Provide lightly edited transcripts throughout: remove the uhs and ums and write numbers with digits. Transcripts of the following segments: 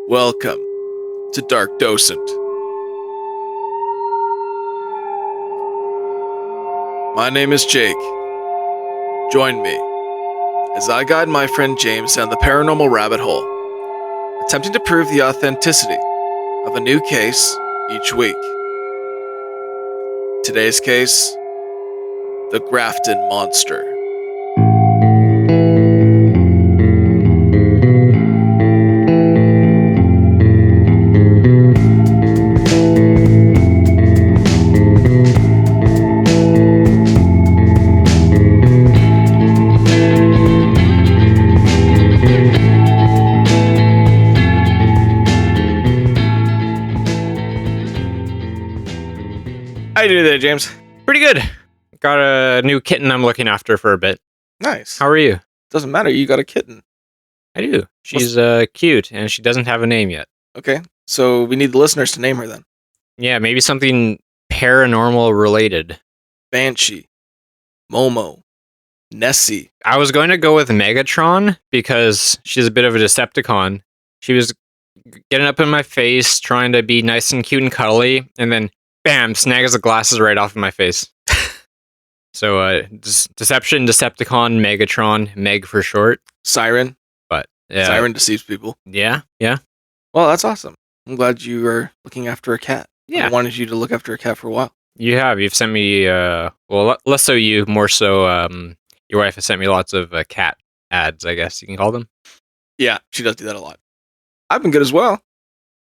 Welcome to Dark Docent. My name is Jake. Join me as I guide my friend James down the paranormal rabbit hole, attempting to prove the authenticity of a new case each week. Today's case, the Grafton Monster. How you doing there, James? Pretty good. Got a new kitten I'm looking after for a bit. Nice. How are you? Doesn't matter, you got a kitten. I do. She's cute, and she doesn't have a name yet. Okay, so we need the listeners to name her then. Yeah, maybe something paranormal related. Banshee, Momo, Nessie. I was going to go with Megatron because she's a bit of a Decepticon. She was getting up in my face, trying to be nice and cute and cuddly, and then bam, snags the glasses right off of my face. So, Deception, Decepticon, Megatron, Meg for short. Siren. But Siren deceives people. Yeah. Well, that's awesome. I'm glad you are looking after a cat. Yeah. I wanted you to look after a cat for a while. You've sent me, less so you, more so your wife has sent me lots of cat ads, I guess you can call them. Yeah, she does do that a lot. I've been good as well.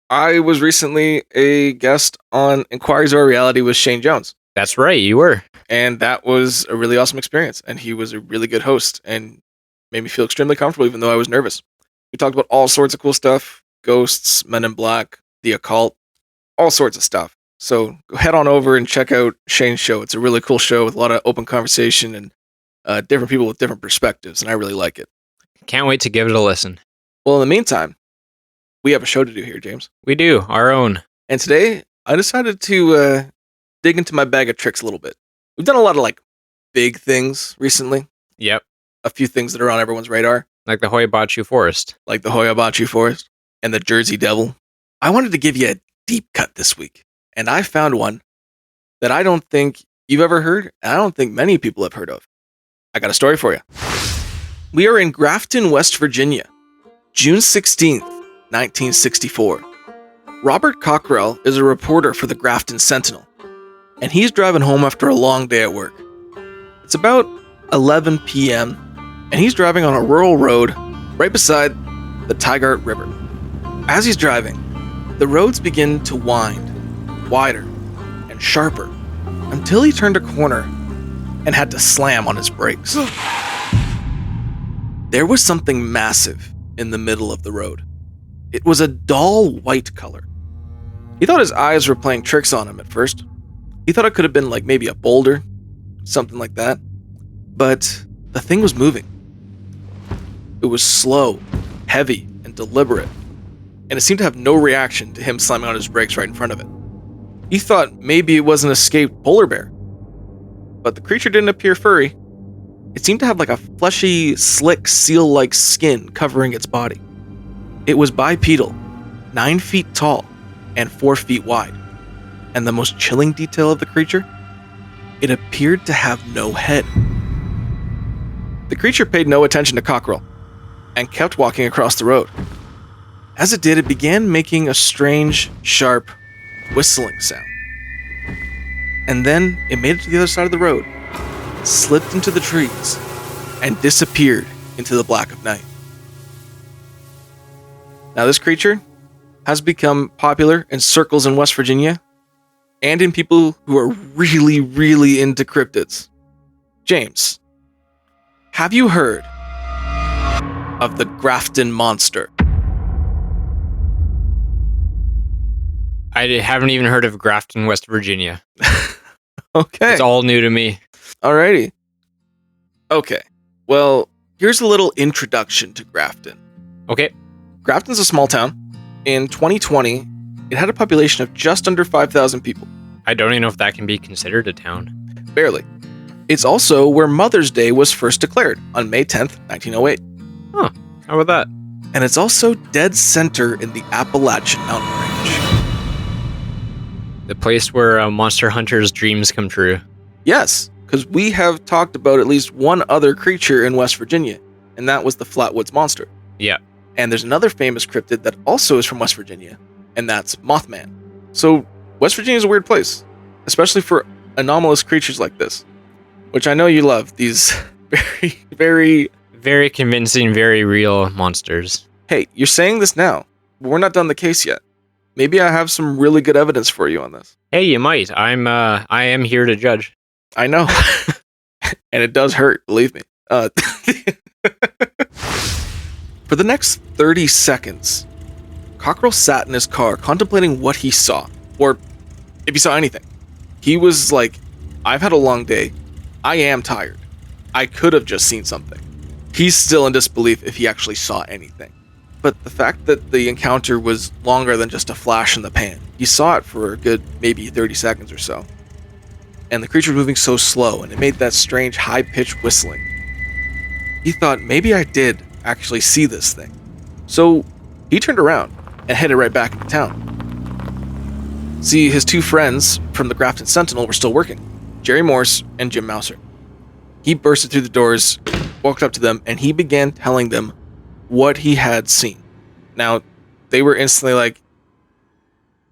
I was recently a guest on Inquiries or Reality with Shane Jones. That's right, you were. And that was a really awesome experience. And he was a really good host and made me feel extremely comfortable, even though I was nervous. We talked about all sorts of cool stuff. Ghosts, Men in Black, the occult, all sorts of stuff. So go head on over and check out Shane's show. It's a really cool show with a lot of open conversation and different people with different perspectives. And I really like it. Can't wait to give it a listen. Well, in the meantime, we have a show to do here, James. We do, our own. And today, I decided to dig into my bag of tricks a little bit. We've done a lot of big things recently. Yep. A few things that are on everyone's radar. Like the Hoyabachu Forest. Like the Hoyabachu Forest and the Jersey Devil. I wanted to give you a deep cut this week. And I found one that I don't think you've ever heard, and I don't think many people have heard of. I got a story for you. We are in Grafton, West Virginia, June 16th, 1964. Robert Cockrell is a reporter for the Grafton Sentinel, and he's driving home after a long day at work. It's about 11 p.m., and he's driving on a rural road right beside the Tygart River. As he's driving, the roads begin to wind wider and sharper until he turned a corner and had to slam on his brakes. There was something massive in the middle of the road. It was a dull white color. He thought his eyes were playing tricks on him at first. He thought it could have been maybe a boulder, something like that. But the thing was moving. It was slow, heavy, and deliberate. And it seemed to have no reaction to him slamming on his brakes right in front of it. He thought maybe it was an escaped polar bear. But the creature didn't appear furry. It seemed to have a fleshy, slick, seal-like skin covering its body. It was bipedal, 9 feet tall, and 4 feet wide. And the most chilling detail of the creature? It appeared to have no head. The creature paid no attention to Cockrell, and kept walking across the road. As it did, it began making a strange, sharp, whistling sound. And then it made it to the other side of the road, slipped into the trees, and disappeared into the black of night. Now, this creature has become popular in circles in West Virginia and in people who are really, really into cryptids. James, have you heard of the Grafton Monster? I haven't even heard of Grafton, West Virginia. Okay. It's all new to me. Alrighty. Okay. Well, here's a little introduction to Grafton. Okay. Grafton's a small town. In 2020, it had a population of just under 5,000 people. I don't even know if that can be considered a town. Barely. It's also where Mother's Day was first declared on May 10th, 1908. Huh. How about that? And it's also dead center in the Appalachian mountain range. The place where monster hunters' dreams come true. Yes, because we have talked about at least one other creature in West Virginia, and that was the Flatwoods Monster. Yeah. And there's another famous cryptid that also is from West Virginia, and that's Mothman. So West Virginia is a weird place, especially for anomalous creatures like this, which I know you love. These very, very... Very convincing, very real monsters. Hey, you're saying this now, but we're not done the case yet. Maybe I have some really good evidence for you on this. Hey, you might. I am here to judge. I know. And it does hurt, believe me. For the next 30 seconds, Cockrell sat in his car contemplating what he saw, or if he saw anything. He was like, I've had a long day. I am tired. I could have just seen something. He's still in disbelief if he actually saw anything. But the fact that the encounter was longer than just a flash in the pan, he saw it for a good maybe 30 seconds or so. And the creature was moving so slow, and it made that strange high-pitched whistling. He thought, maybe I did actually see this thing. So he turned around and headed right back into town. See, his two friends from the Grafton Sentinel were still working, Jerry Morse and Jim Mouser. He bursted through the doors, walked up to them, and he began telling them what he had seen. Now, they were instantly like,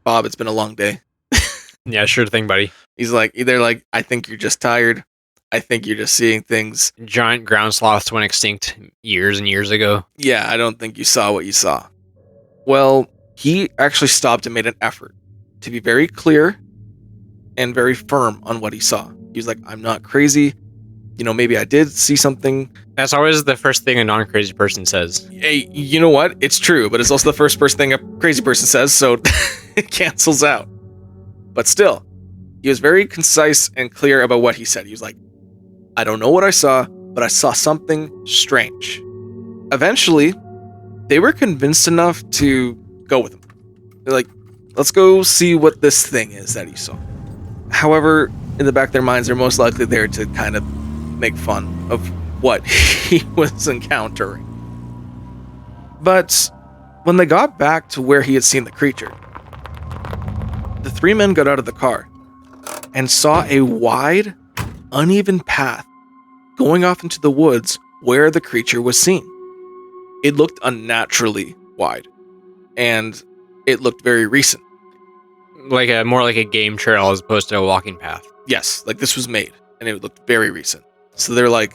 Bob, it's been a long day. Yeah, sure thing, buddy. He's like, they're like, I think you're just tired. I think you're just seeing things. Giant ground sloths went extinct years and years ago. Yeah, I don't think you saw what you saw. Well, he actually stopped and made an effort to be very clear and very firm on what he saw. He was like, I'm not crazy. You know, maybe I did see something. That's always the first thing a non-crazy person says. Hey, you know what? It's true, but it's also the first thing a crazy person says, so it cancels out. But still, he was very concise and clear about what he said. He was like, I don't know what I saw, but I saw something strange. Eventually, they were convinced enough to go with him. They're like, let's go see what this thing is that he saw. However, in the back of their minds, they're most likely there to kind of make fun of what he was encountering. But when they got back to where he had seen the creature, the three men got out of the car and saw a wide, uneven path going off into the woods where the creature was seen. It looked unnaturally wide, and it looked very recent. More like a game trail as opposed to a walking path. Yes, like this was made, and it looked very recent. So they're like,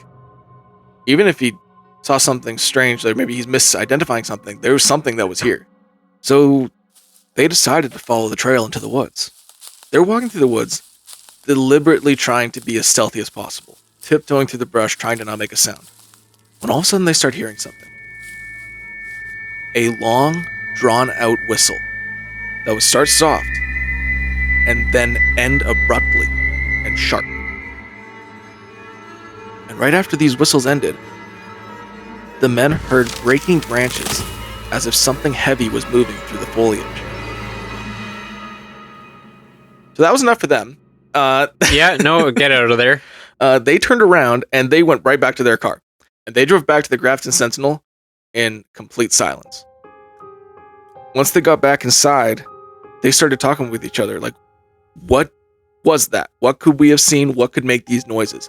even if he saw something strange, like maybe he's misidentifying something, there was something that was here. So they decided to follow the trail into the woods. They were walking through the woods, deliberately trying to be as stealthy as possible, tiptoeing through the brush, trying to not make a sound. When all of a sudden they start hearing something. A long, drawn-out whistle that would start soft and then end abruptly and sharp. And right after these whistles ended, the men heard breaking branches as if something heavy was moving through the foliage. So that was enough for them. Yeah, no, get out of there. They turned around and they went right back to their car. And they drove back to the Grafton Sentinel in complete silence. Once they got back inside, they started talking with each other. Like, what was that? What could we have seen? What could make these noises?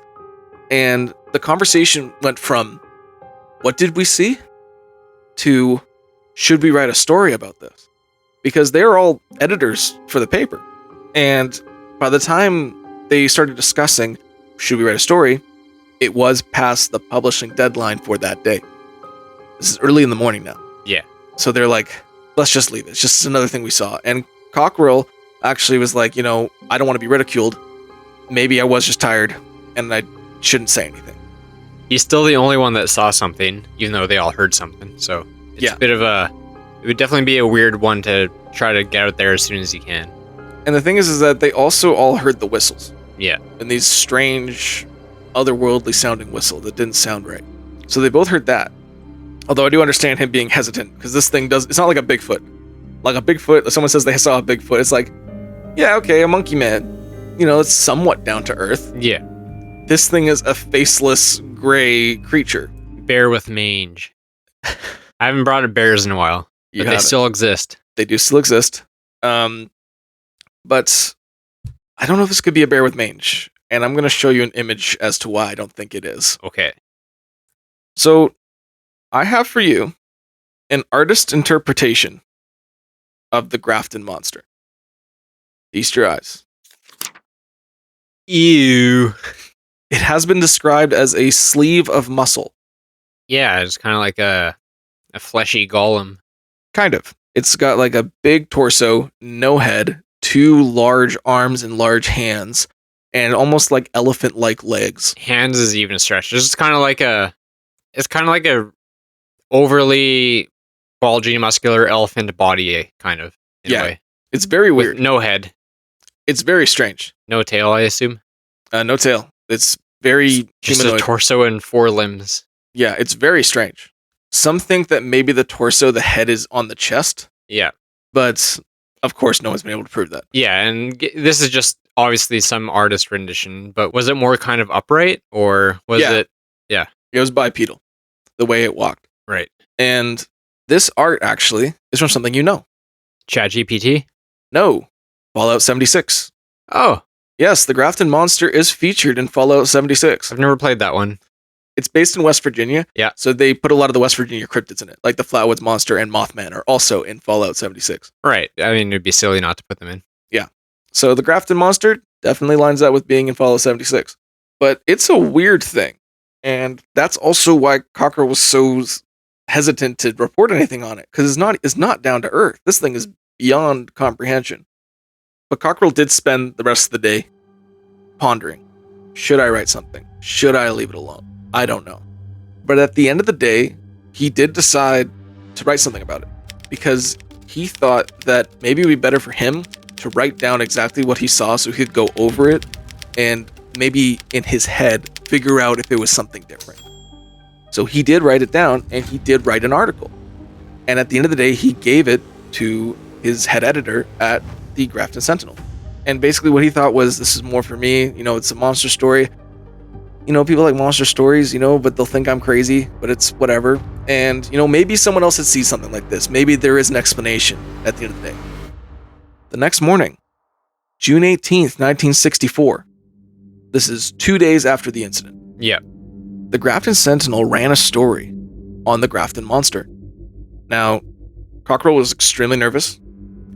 And the conversation went from, what did we see? To, should we write a story about this? Because they're all editors for the paper. And by the time they started discussing, should we write a story, it was past the publishing deadline for that day. This is early in the morning now. Yeah. So they're like, let's just leave it. It's just another thing we saw. And Cockrell actually was like, I don't want to be ridiculed. Maybe I was just tired and I shouldn't say anything. He's still the only one that saw something, even though they all heard something. So it's a bit of it would definitely be a weird one to try to get out there as soon as he can. And the thing is that they also all heard the whistles. Yeah. And these strange, otherworldly sounding whistle that didn't sound right. So they both heard that. Although I do understand him being hesitant, because this thing it's not like a Bigfoot. Like a Bigfoot, if someone says they saw a Bigfoot, it's like, yeah, okay, a monkey man. It's somewhat down to earth. Yeah. This thing is a faceless, gray creature. Bear with mange. I haven't brought up bears in a while, You but they haven't. still exist. They do still exist. But I don't know if this could be a bear with mange. And I'm going to show you an image as to why I don't think it is. Okay. So I have for you an artist interpretation of the Grafton Monster. Feast your eyes. Ew. It has been described as a sleeve of muscle. Yeah, it's kind of like a fleshy golem. Kind of. It's got like a big torso, no head, 2 large arms and large hands, and almost like elephant-like legs. Hands is even a stretch. It's kind of like a overly bulgy, muscular elephant body, kind of. In a way. It's very weird. With no head, It's very strange. no tail, I assume. No tail. It's very Just humanoid. a torso and 4 limbs. Yeah, it's very strange. Some think that maybe the torso, the head is on the chest, Yeah. but of course no one's been able to prove that. Yeah, and this is just obviously some artist rendition, but was it more kind of upright, or was Yeah. it... It was bipedal, the way it walked. Right. And this art actually is from something you know. ChatGPT? No, Fallout 76. Oh, Yes, the Grafton Monster is featured in Fallout 76. I've never played that one. It's based in West Virginia. Yeah. So they put a lot of the West Virginia cryptids in it. Like the Flatwoods Monster and Mothman are also in Fallout 76. Right. I mean, it'd be silly not to put them in. So the Grafton Monster definitely lines up with being in Fallout 76. But it's a weird thing. And that's also why Cockrell was so hesitant to report anything on it. Because it's not down to earth. This thing is beyond comprehension. But Cockrell did spend the rest of the day pondering. Should I write something? Should I leave it alone? I don't know. But at the end of the day, he did decide to write something about it. Because he thought that maybe it would be better for him to write down exactly what he saw so he could go over it and maybe in his head figure out if it was something different. So he did write it down and he did write an article. And at the end of the day, he gave it to his head editor at the Grafton Sentinel. And basically what he thought was, this is more for me, it's a monster story. People like monster stories, but they'll think I'm crazy, but it's whatever. And, maybe someone else had seen something like this. Maybe there is an explanation at the end of the day. The next morning, June 18th, 1964. This is 2 days after the incident. Yeah. The Grafton Sentinel ran a story on the Grafton Monster. Now, Cockrell was extremely nervous.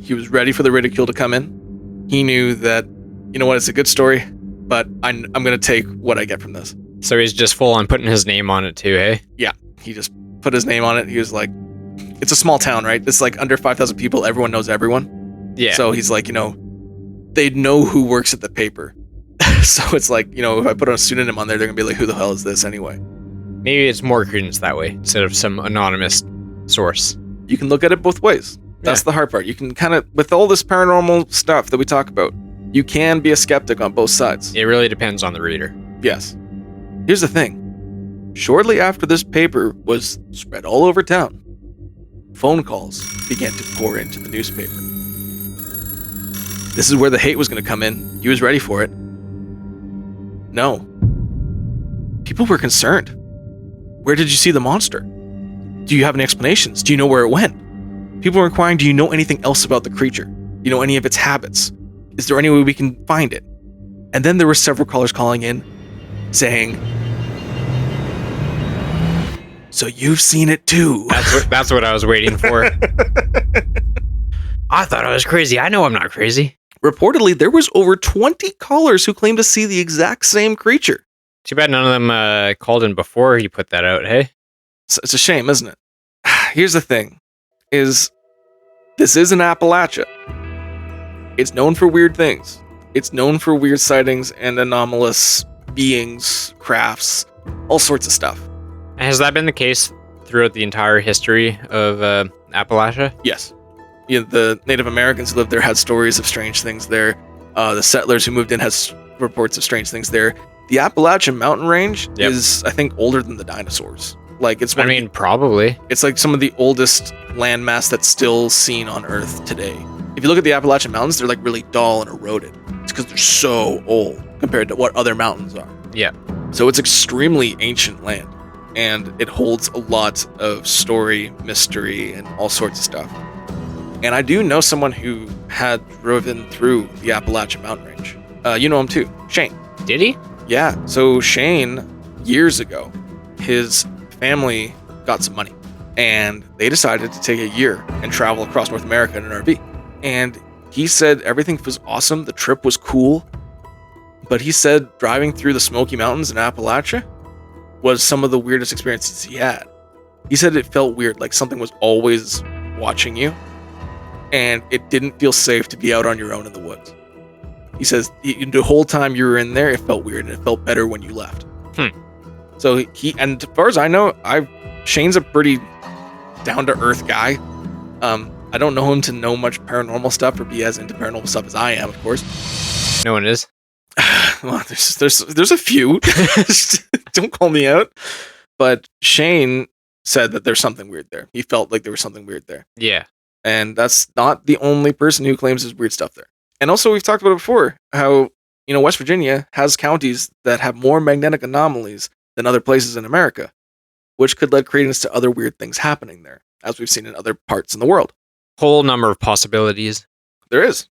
He was ready for the ridicule to come in. He knew that, it's a good story, but I'm going to take what I get from this. So he's just full on putting his name on it too, hey? Yeah, he just put his name on it. He was like, it's a small town, right? It's like under 5,000 people. Everyone knows everyone. Yeah. So he's like, they know who works at the paper. So it's like, if I put a pseudonym on there, they're going to be like, who the hell is this anyway? Maybe it's more credence that way instead of some anonymous source. You can look at it both ways. That's the hard part. You can kind of, with all this paranormal stuff that we talk about, you can be a skeptic on both sides. It really depends on the reader. Yes. Here's the thing. Shortly after this paper was spread all over town, phone calls began to pour into the newspaper. This is where the hate was going to come in. He was ready for it. No. People were concerned. Where did you see the monster? Do you have any explanations? Do you know where it went? People were inquiring, do you know anything else about the creature? Do you know any of its habits? Is there any way we can find it? And then there were several callers calling in saying, so you've seen it too. That's what I was waiting for. I thought I was crazy. I know I'm not crazy. Reportedly, there was over 20 callers who claimed to see the exact same creature. Too bad none of them called in before you put that out, hey? So it's a shame, isn't it? Here's the thing, is this is in Appalachia. It's known for weird things. It's known for weird sightings and anomalous beings, crafts, all sorts of stuff. Has that been the case throughout the entire history of Appalachia? Yes. The Native Americans who lived there had stories of strange things there. The settlers who moved in has reports of strange things there. The Appalachian mountain range is, I think, older than the dinosaurs. Like it's probably. It's like some of the oldest landmass that's still seen on Earth today. If you look at the Appalachian Mountains, they're like really dull and eroded. It's because they're so old compared to what other mountains are. Yeah. So it's extremely ancient land. and it holds a lot of story, mystery, and all sorts of stuff. And I do know someone who had driven through the Appalachian mountain range. You know him too, Shane. Did he? Yeah, so Shane, years ago, his family got some money, and they decided to take a year and travel across North America in an RV. And he said everything was awesome, the trip was cool, but he said driving through the Smoky Mountains in Appalachia was some of the weirdest experiences he had. He said it felt weird, like something was always watching you, and it didn't feel safe to be out on your own in the woods. He says the whole time you were in there, it felt weird, and it felt better when you left. So and as far as I know, Shane's a pretty down-to-earth guy. I don't know him to know much paranormal stuff or be as into paranormal stuff as I am, of course. No one is. Well, there's a few. Don't call me out. But Shane said that there's something weird there. He felt like there was something weird there. Yeah. And that's not the only person who claims there's weird stuff there. And also, we've talked about it before, how, West Virginia has counties that have more magnetic anomalies than other places in America, which could lend credence to other weird things happening there, as we've seen in other parts in the world. Whole number of possibilities. There is.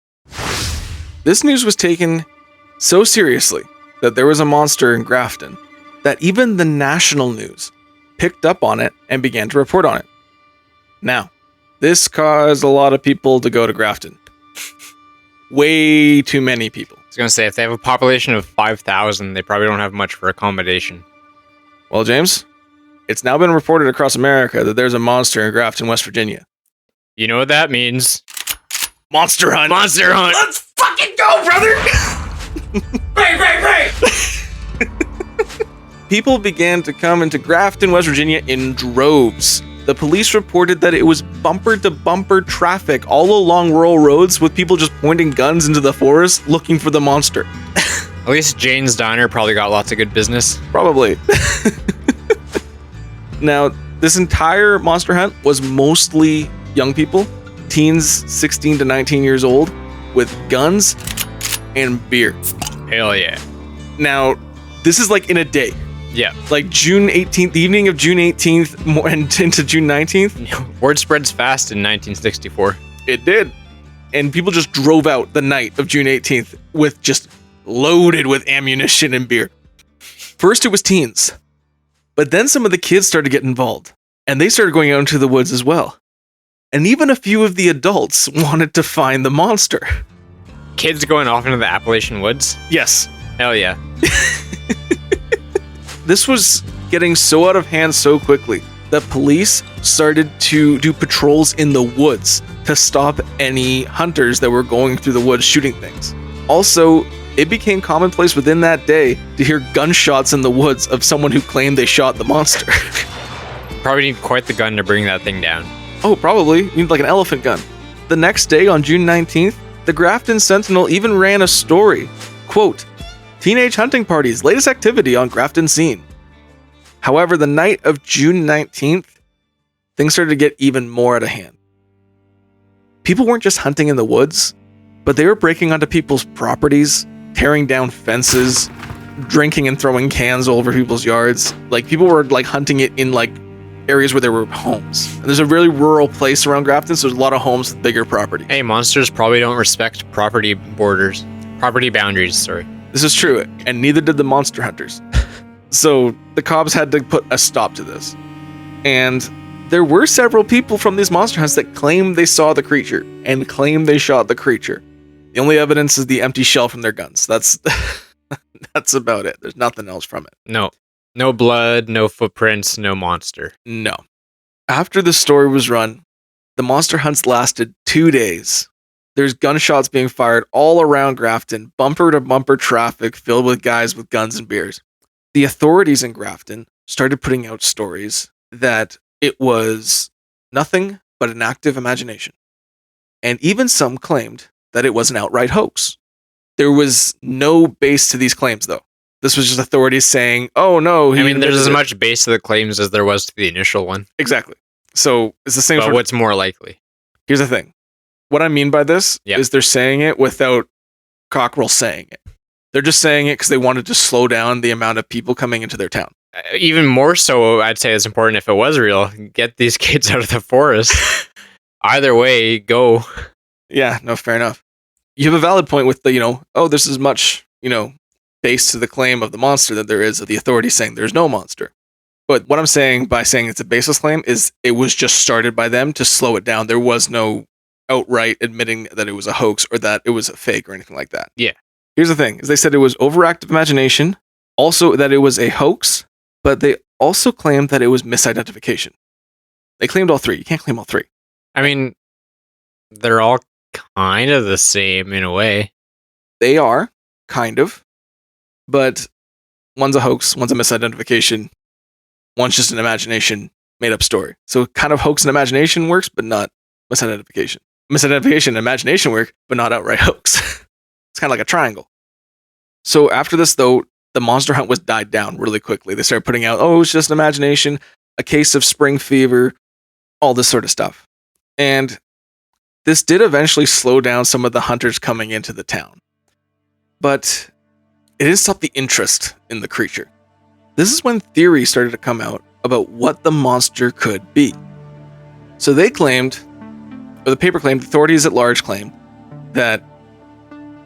This news was taken so seriously that there was a monster in Grafton that even the national news picked up on it and began to report on it. Now, this caused a lot of people to go to Grafton. Way too many people. I was going to say, if they have a population of 5,000, they probably don't have much for accommodation. Well, James, it's now been reported across America that there's a monster in Grafton, West Virginia. You know what that means? Monster hunt! Monster hunt! Let's fucking go, brother! Bang! People began to come into Grafton, West Virginia in droves. The police reported that it was bumper-to-bumper traffic all along rural roads with people just pointing guns into the forest looking for the monster. At least Jane's Diner probably got lots of good business. Probably. Now, this entire monster hunt was mostly young people, teens 16 to 19 years old, with guns and beer. Hell yeah. Now, this is like in a day. Yeah. Like June 18th, the evening of June 18th and into June 19th. Word spreads fast in 1964. It did. And people just drove out the night of June 18th with just loaded with ammunition and beer. First it was teens. But then some of the kids started getting involved. And they started going out into the woods as well. And even a few of the adults wanted to find the monster. Kids going off into the Appalachian woods? Yes. Hell yeah. This was getting so out of hand so quickly that police started to do patrols in the woods to stop any hunters that were going through the woods shooting things. Also, it became commonplace within that day to hear gunshots in the woods of someone who claimed they shot the monster. Probably need quite the gun to bring that thing down. Oh, probably. You need like an elephant gun. The next day, on June 19th, the Grafton Sentinel even ran a story. Quote, "Teenage hunting parties, latest activity on Grafton scene." However, the night of June 19th, things started to get even more out of hand. People weren't just hunting in the woods, but they were breaking onto people's properties, tearing down fences, drinking and throwing cans all over people's yards. Like, people were like hunting it in like areas where there were homes. And there's a really rural place around Grafton, so there's a lot of homes with bigger property. Hey, monsters probably don't respect property boundaries, sorry. This is true, and neither did the monster hunters. So the cops had to put a stop to this. And there were several people from these monster hunts that claimed they saw the creature and claimed they shot the creature. The only evidence is the empty shell from their guns. That's about it. There's nothing else from it. No blood, no footprints, no monster. No. After the story was run, the monster hunts lasted 2 days. There's gunshots being fired all around Grafton, bumper to bumper traffic filled with guys with guns and beers. The authorities in Grafton started putting out stories that it was nothing but an active imagination. And even some claimed that it was an outright hoax. There was no base to these claims, though. This was just authorities saying, oh no. There's as much base to the claims as there was to the initial one. Exactly. So it's the same. But what's more likely? Here's the thing. What I mean by this is they're saying it without Cockrell saying it. They're just saying it because they wanted to slow down the amount of people coming into their town. Even more so, I'd say it's important if it was real. Get these kids out of the forest. Either way, go. Yeah, no, fair enough. You have a valid point with the, there's as much, base to the claim of the monster that there is of the authorities saying there's no monster. But what I'm saying by saying it's a baseless claim is it was just started by them to slow it down. There was no outright admitting that it was a hoax or that it was a fake or anything like that. Yeah. Here's the thing, is they said it was overactive imagination, also that it was a hoax, but they also claimed that it was misidentification. They claimed all three. You can't claim all three. I mean, they're all kind of the same in a way. They are, kind of. But one's a hoax, one's a misidentification, one's just an imagination, made up story. So kind of hoax and imagination works, but not misidentification. Misidentification and imagination work, but not outright hoax. It's kind of like a triangle. So after this, though, the monster hunt was died down really quickly. They started putting out, it's just imagination, a case of spring fever, all this sort of stuff. And this did eventually slow down some of the hunters coming into the town. But it didn't stop the interest in the creature. This is when theories started to come out about what the monster could be. So they claimed, or the paper claimed, authorities at large claimed, that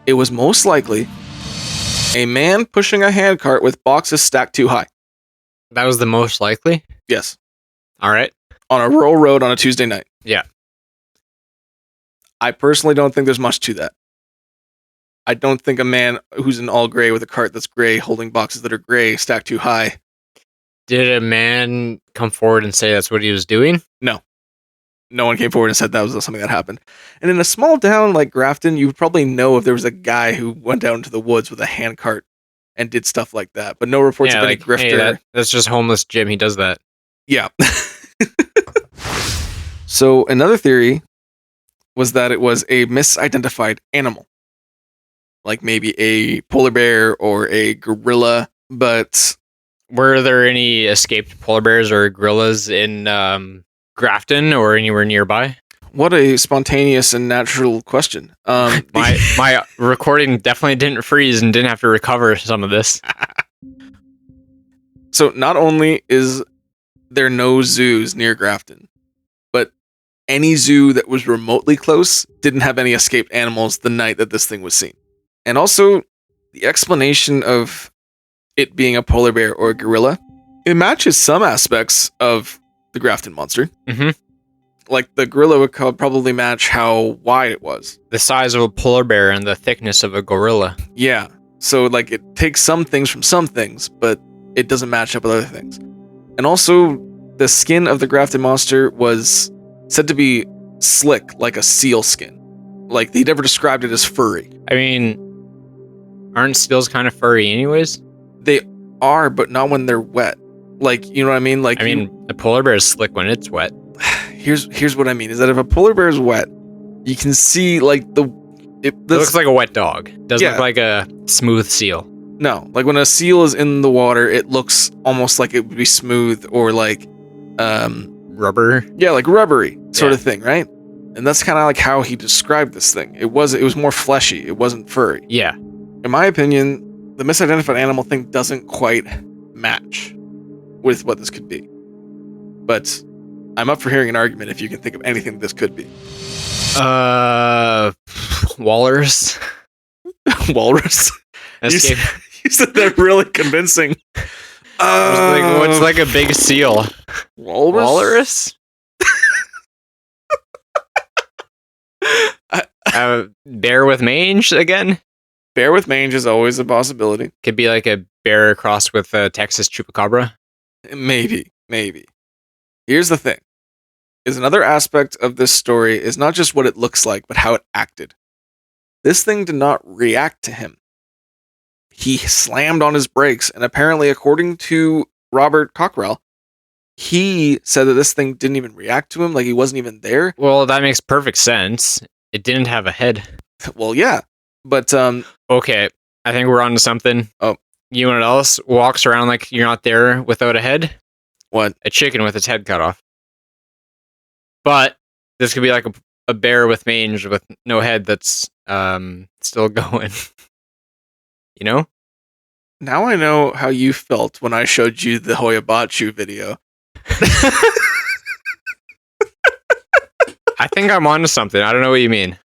it was most likely a man pushing a handcart with boxes stacked too high. That was the most likely? Yes. All right. On a rural road on a Tuesday night. Yeah. I personally don't think there's much to that. I don't think a man who's in all gray with a cart that's gray holding boxes that are gray stacked too high. Did a man come forward and say that's what he was doing? No. No one came forward and said that was something that happened. And in a small town like Grafton, you would probably know if there was a guy who went out into the woods with a handcart and did stuff like that. But no reports of any grifter. Hey, that's just homeless Jim. He does that. Yeah. So another theory was that it was a misidentified animal. Like maybe a polar bear or a gorilla, but... Were there any escaped polar bears or gorillas in Grafton or anywhere nearby? What a spontaneous and natural question. My recording definitely didn't freeze and didn't have to recover some of this. So not only is there no zoos near Grafton, but any zoo that was remotely close didn't have any escaped animals the night that this thing was seen. And also, the explanation of it being a polar bear or a gorilla, it matches some aspects of the Grafton Monster. Mm-hmm. Like, the gorilla would probably match how wide it was. The size of a polar bear and the thickness of a gorilla. Yeah. So, like, it takes some things from some things, but it doesn't match up with other things. And also, the skin of the Grafton Monster was said to be slick, like a seal skin. Like, they never described it as furry. I mean, aren't seals kind of furry anyways? They are, but not when they're wet. Like, you know what I mean? Like, a polar bear is slick when it's wet. Here's what I mean, is that if a polar bear is wet, you can see, like, it looks like a wet dog. Doesn't look like a smooth seal. No, like when a seal is in the water, it looks almost like it would be smooth or like... rubber? Yeah, like rubbery sort of thing, right? And that's kind of like how he described this thing. It was more fleshy. It wasn't furry. Yeah. In my opinion, the misidentified animal thing doesn't quite match with what this could be. But I'm up for hearing an argument if you can think of anything this could be. Walrus. Walrus? Escape. You said that really convincing. What's like a big seal? Walrus? Bear with mange again? Bear with mange is always a possibility. Could be like a bear crossed with a Texas chupacabra. Maybe. Here's the thing. Is another aspect of this story is not just what it looks like, but how it acted. This thing did not react to him. He slammed on his brakes, and apparently, according to Robert Cockrell, he said that this thing didn't even react to him, like he wasn't even there. Well, that makes perfect sense. It didn't have a head. Well, yeah, but okay, I think we're on to something. Oh. You know what else walks around like you're not there without a head? What? A chicken with its head cut off. But this could be like a bear with mange with no head that's still going. You know? Now I know how you felt when I showed you the Hoyabachu video. I think I'm onto something. I don't know what you mean.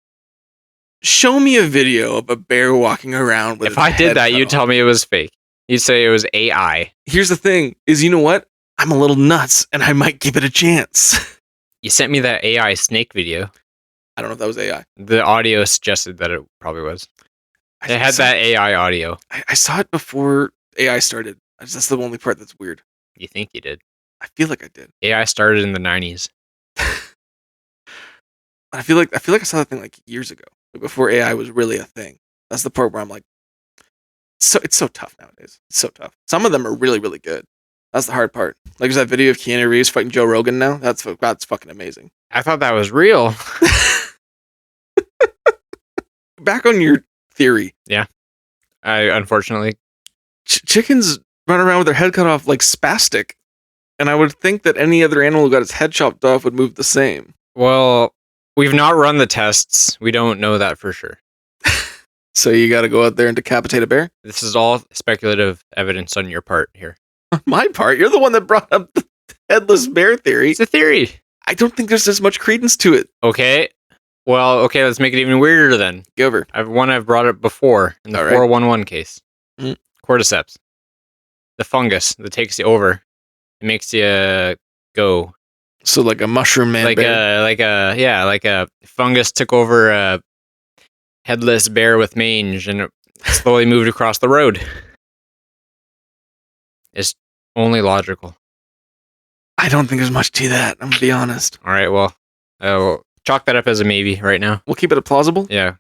Show me a video of a bear walking around with If I did that, you'd tell me it was fake. You'd say it was AI. Here's the thing, is you know what? I'm a little nuts, and I might give it a chance. You sent me that AI snake video. I don't know if that was AI. The audio suggested that it probably was. It had that AI audio. I saw it before AI started. That's the only part that's weird. You think you did? I feel like I did. AI started in the 90s. I feel like I saw that thing like years ago, before AI was really a thing. That's the part where I'm like, it's so tough nowadays. It's so tough. Some of them are really, really good. That's the hard part. Like there's that video of Keanu Reeves fighting Joe Rogan now. That's fucking amazing. I thought that was real. Back on your theory. Yeah. I unfortunately. Chickens run around with their head cut off like spastic. And I would think that any other animal who got its head chopped off would move the same. Well, we've not run the tests. We don't know that for sure. So you got to go out there and decapitate a bear? This is all speculative evidence on your part here. On my part? You're the one that brought up the headless bear theory. It's a theory. I don't think there's as much credence to it. Okay. Well, okay, let's make it even weirder then. Go over. I've brought up before in the 411 case. Mm. Cordyceps. The fungus that takes you over. It makes you go. So like a mushroom man bear? Like a fungus took over a headless bear with mange and it slowly moved across the road. It's only logical. I don't think there's much to that, I'm gonna be honest. All right, well, we'll chalk that up as a maybe right now. We'll keep it a plausible? Yeah,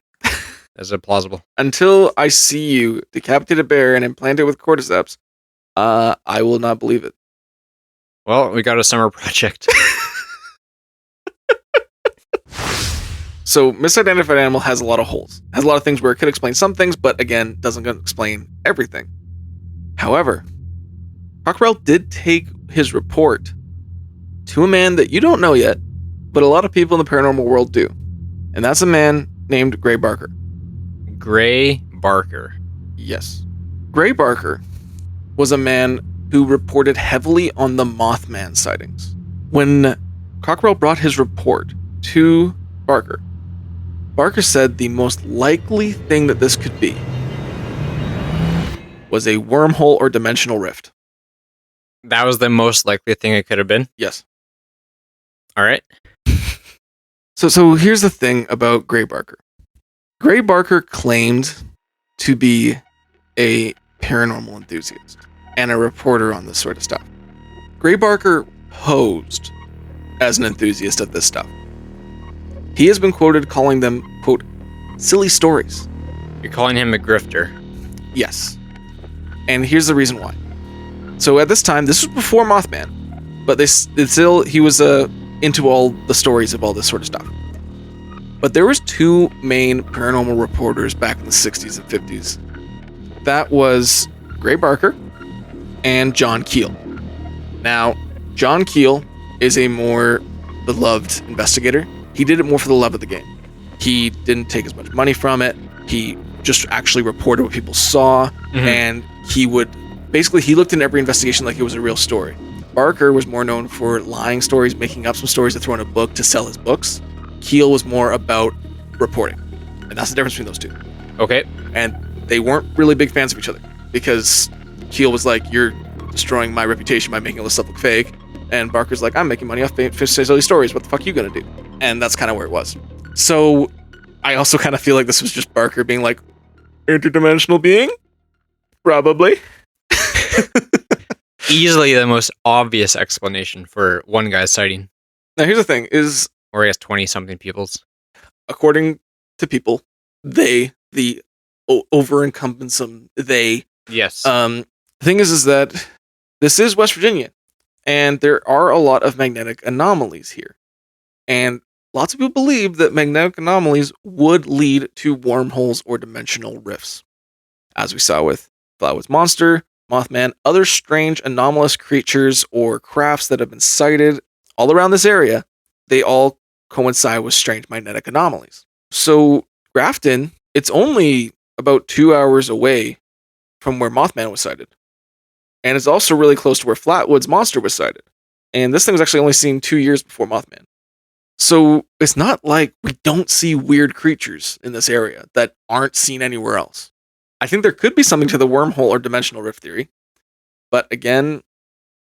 as a plausible. Until I see you decapitate a bear and implant it with cordyceps, I will not believe it. Well, we got a summer project. So, misidentified animal has a lot of holes. Has a lot of things where it could explain some things, but again, doesn't explain everything. However, Cockrell did take his report to a man that you don't know yet, but a lot of people in the paranormal world do. And that's a man named Gray Barker. Gray Barker. Yes. Gray Barker was a man who reported heavily on the Mothman sightings. When Cockrell brought his report to Barker, Barker said the most likely thing that this could be was a wormhole or dimensional rift. That was the most likely thing it could have been? Yes. All right. So here's the thing about Gray Barker. Gray Barker claimed to be a paranormal enthusiast and a reporter on this sort of stuff. Gray Barker posed as an enthusiast of this stuff. He has been quoted calling them, quote, silly stories. You're calling him a grifter. Yes. And here's the reason why. So at this time, this was before Mothman, but he was into all the stories of all this sort of stuff. But there was two main paranormal reporters back in the 60s and 50s. That was Gray Barker and John Keel. Now, John Keel is a more beloved investigator. He did it more for the love of the game. He didn't take as much money from it. He just actually reported what people saw, and he looked into every investigation like it was a real story. Barker was more known for lying stories, making up some stories to throw in a book to sell his books. Keel was more about reporting, and that's the difference between those two. Okay. And they weren't really big fans of each other, because Keel was like, you're destroying my reputation by making all this stuff look fake, and Barker's like, I'm making money off silly stories, what the fuck are you gonna do? And that's kind of where it was. So I also kind of feel like this was just Barker being like, interdimensional being? Probably. Easily the most obvious explanation for one guy's sighting. Now here's the thing, is... Or I guess 20-something people's. According to people, the over-encompassing they... Yes. The thing is that this is West Virginia, and there are a lot of magnetic anomalies here. And lots of people believe that magnetic anomalies would lead to wormholes or dimensional rifts. As we saw with Grafton Monster, Mothman, other strange anomalous creatures or crafts that have been sighted all around this area, they all coincide with strange magnetic anomalies. So Grafton, it's only about 2 hours away from where Mothman was sighted. And it's also really close to where Flatwoods Monster was sighted. And this thing was actually only seen 2 years before Mothman. So it's not like we don't see weird creatures in this area that aren't seen anywhere else. I think there could be something to the wormhole or dimensional rift theory. But again,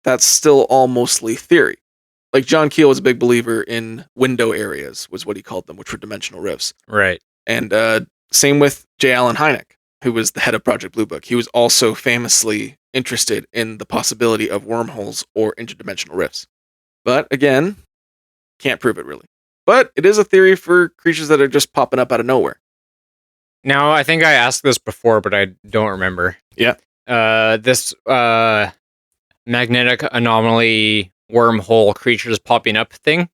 that's still all mostly theory. Like John Keel was a big believer in window areas, was what he called them, which were dimensional rifts. Right. And same with J. Allen Hynek, who was the head of Project Blue Book. He was also famously interested in the possibility of wormholes or interdimensional rifts. But again, can't prove it really. But it is a theory for creatures that are just popping up out of nowhere. Now, I think I asked this before, but I don't remember. Yeah. This magnetic anomaly wormhole creatures popping up thing,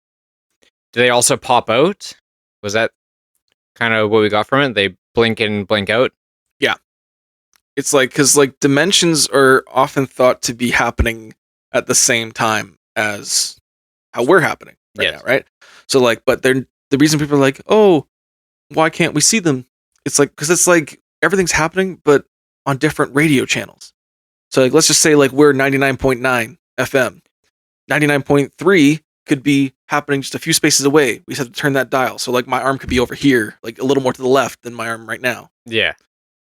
do they also pop out? Was that kind of what we got from it? They blink in and blink out? Yeah. It's like, because like dimensions are often thought to be happening at the same time as how we're happening right now, right? So like, but they're, the reason people are like, oh, why can't we see them? It's like, because it's like everything's happening, but on different radio channels. So like, let's just say like we're 99.9 FM. 99.3 could be happening just a few spaces away. We just have to turn that dial. So like my arm could be over here, like a little more to the left than my arm right now. Yeah.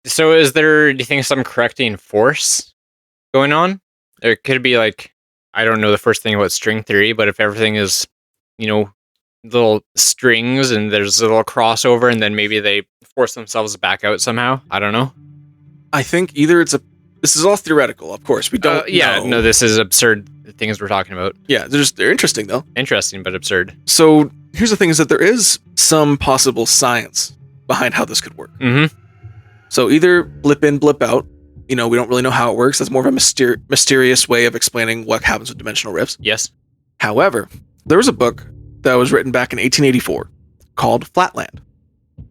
So is there, do you think, some correcting force going on? Or could it be like, I don't know the first thing about string theory, but if everything is, you know, little strings and there's a little crossover and then maybe they force themselves back out somehow? I don't know. I think either it's a, this is all theoretical, of course. We don't know. No, this is absurd things we're talking about. Yeah, they're interesting though. Interesting, but absurd. So here's the thing, is that there is some possible science behind how this could work. Mm-hmm. So either blip in, blip out. You know, we don't really know how it works. That's more of a mysterious way of explaining what happens with dimensional rifts. Yes. However, there was a book that was written back in 1884 called Flatland.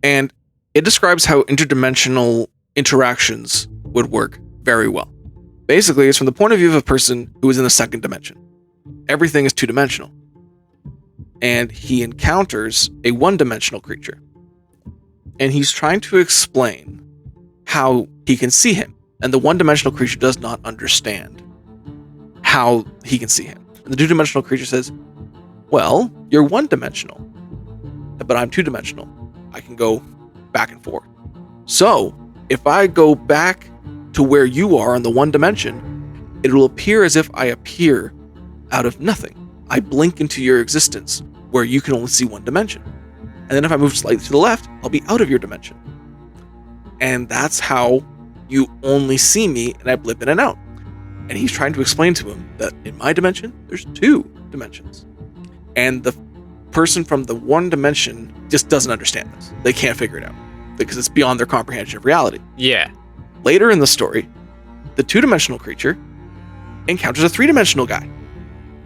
And it describes how interdimensional interactions would work very well. Basically, it's from the point of view of a person who is in the second dimension. Everything is two-dimensional. And he encounters a one-dimensional creature. And he's trying to explain how he can see him. And the one-dimensional creature does not understand how he can see him. And the two-dimensional creature says, well, you're one-dimensional, but I'm two-dimensional. I can go back and forth. So, if I go back to where you are on the one dimension, it will appear as if I appear out of nothing. I blink into your existence, where you can only see one dimension. And then if I move slightly to the left, I'll be out of your dimension. And that's how you only see me, and I blip in and out. And he's trying to explain to him that in my dimension, there's two dimensions. And the person from the one dimension just doesn't understand this. They can't figure it out because it's beyond their comprehension of reality. Yeah. Later in the story, the two-dimensional creature encounters a three-dimensional guy.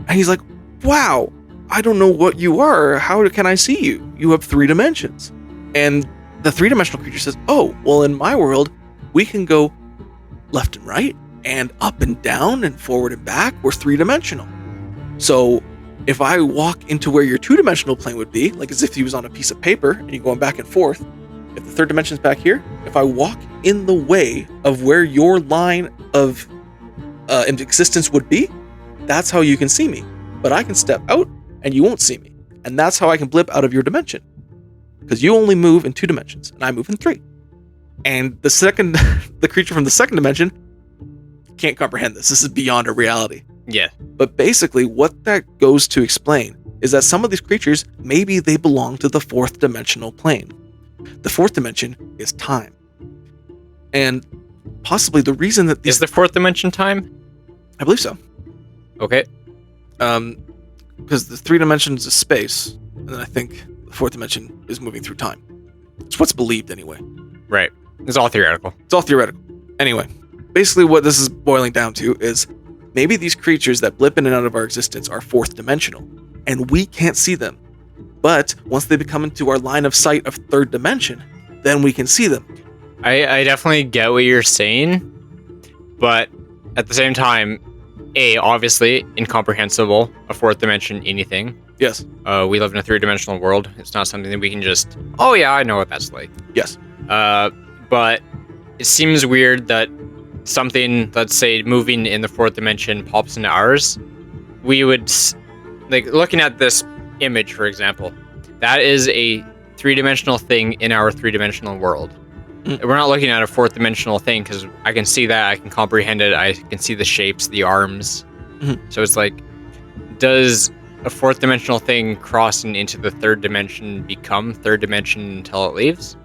And he's like, wow, I don't know what you are. How can I see you? You have three dimensions. And the three-dimensional creature says, oh, well, in my world, we can go left and right and up and down and forward and back. We're three-dimensional. So if I walk into where your two-dimensional plane would be, like as if he was on a piece of paper and you're going back and forth, if the third dimension's back here, if I walk in the way of where your line of existence would be, that's how you can see me. But I can step out and you won't see me. And that's how I can blip out of your dimension. Because you only move in two dimensions and I move in three. And the creature from the second dimension can't comprehend this. This is beyond a reality. Yeah. But basically what that goes to explain is that some of these creatures, maybe they belong to the fourth dimensional plane. The fourth dimension is time. And possibly the reason that Is the fourth dimension time? I believe so. Okay. Because the three dimensions is space, and then I think the fourth dimension is moving through time. It's what's believed anyway. Right. It's all theoretical. It's all theoretical. Anyway, basically what this is boiling down to is maybe these creatures that blip in and out of our existence are fourth dimensional, and we can't see them. But once they become into our line of sight of third dimension, then we can see them. I definitely get what you're saying, but at the same time, obviously incomprehensible, a fourth dimension anything. Yes. We live in a three-dimensional world. It's not something that we can just, oh yeah, I know what that's like. Yes. But it seems weird that something, let's say, moving in the fourth dimension pops into ours, we would, like, looking at this image, for example, that is a three-dimensional thing in our three-dimensional world. We're not looking at a fourth dimensional thing because I can see that, I can comprehend it, I can see the shapes, the arms. So it's like, does a fourth dimensional thing crossing into the third dimension become third dimension until it leaves?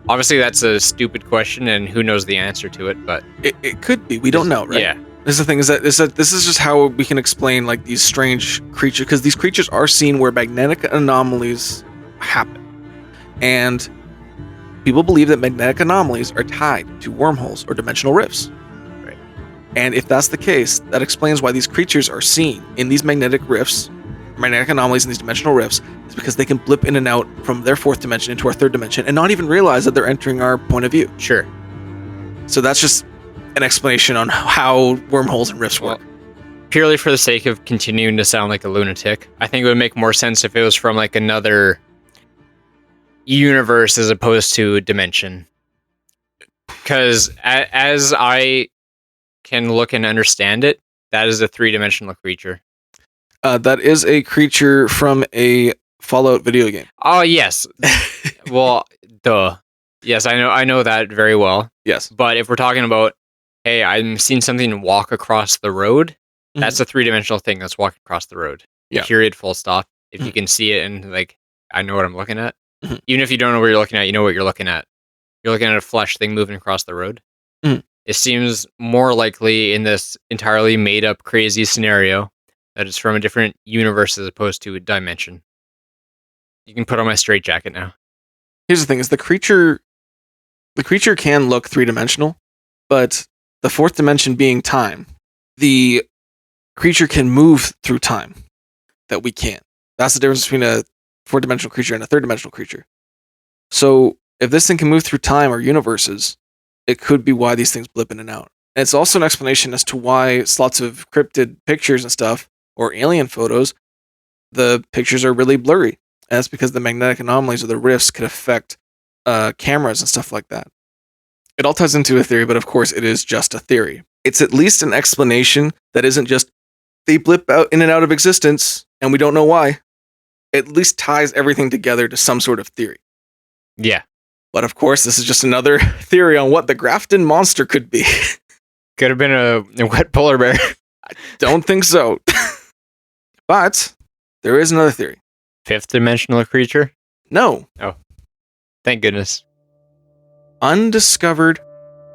Obviously, that's a stupid question, and who knows the answer to it, but... It could be. We don't know, right? Yeah. This is the thing, is that this is just how we can explain, like, these strange creatures, because these creatures are seen where magnetic anomalies happen. And people believe that magnetic anomalies are tied to wormholes or dimensional rifts. Right. And if that's the case, that explains why these creatures are seen in these magnetic rifts, magnetic anomalies in these dimensional rifts, is because they can blip in and out from their fourth dimension into our third dimension and not even realize that they're entering our point of view. Sure. So that's just an explanation on how wormholes and rifts work. Purely for the sake of continuing to sound like a lunatic, I think it would make more sense if it was from like another universe as opposed to a dimension. Because as I can look and understand it, that is a three-dimensional creature. That is a creature from a Fallout video game. Oh, yes. Well, duh. Yes, I know that very well. Yes. But if we're talking about, hey, I'm seeing something walk across the road, that's a three-dimensional thing that's walking across the road. Yeah. Period, full stop. If you can see it and, like, I know what I'm looking at. Even if you don't know what you're looking at, you know what you're looking at. You're looking at a flesh thing moving across the road. It seems more likely in this entirely made-up, crazy scenario that it's from a different universe as opposed to a dimension. You can put on my straitjacket now. Here's the thing: is the creature can look three-dimensional, but the fourth dimension being time, the creature can move through time that we can't. That's the difference between a four-dimensional creature and a third-dimensional creature. So if this thing can move through time or universes, it could be why these things blip in and out. And it's also an explanation as to why lots of cryptid pictures and stuff, or alien photos, the pictures are really blurry. And that's because the magnetic anomalies or the rifts could affect cameras and stuff like that. It all ties into a theory, but of course it is just a theory. It's at least an explanation that isn't just they blip out in and out of existence and we don't know why. It at least ties everything together to some sort of theory. Yeah. But of course, this is just another theory on what the Grafton Monster could be. Could have been a wet polar bear. I don't think so. But there is another theory. Fifth dimensional creature? No. Oh. Thank goodness. Undiscovered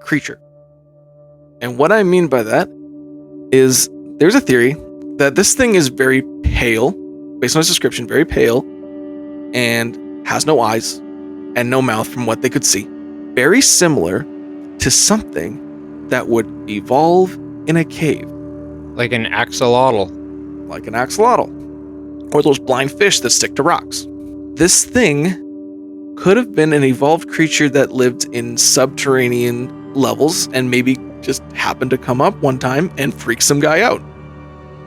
creature. And what I mean by that is there's a theory that this thing is very pale, based on its description, very pale, and has no eyes and no mouth from what they could see. Very similar to something that would evolve in a cave. Like an axolotl. Like an axolotl. Or those blind fish that stick to rocks. This thing could have been an evolved creature that lived in subterranean levels and maybe just happened to come up one time and freak some guy out.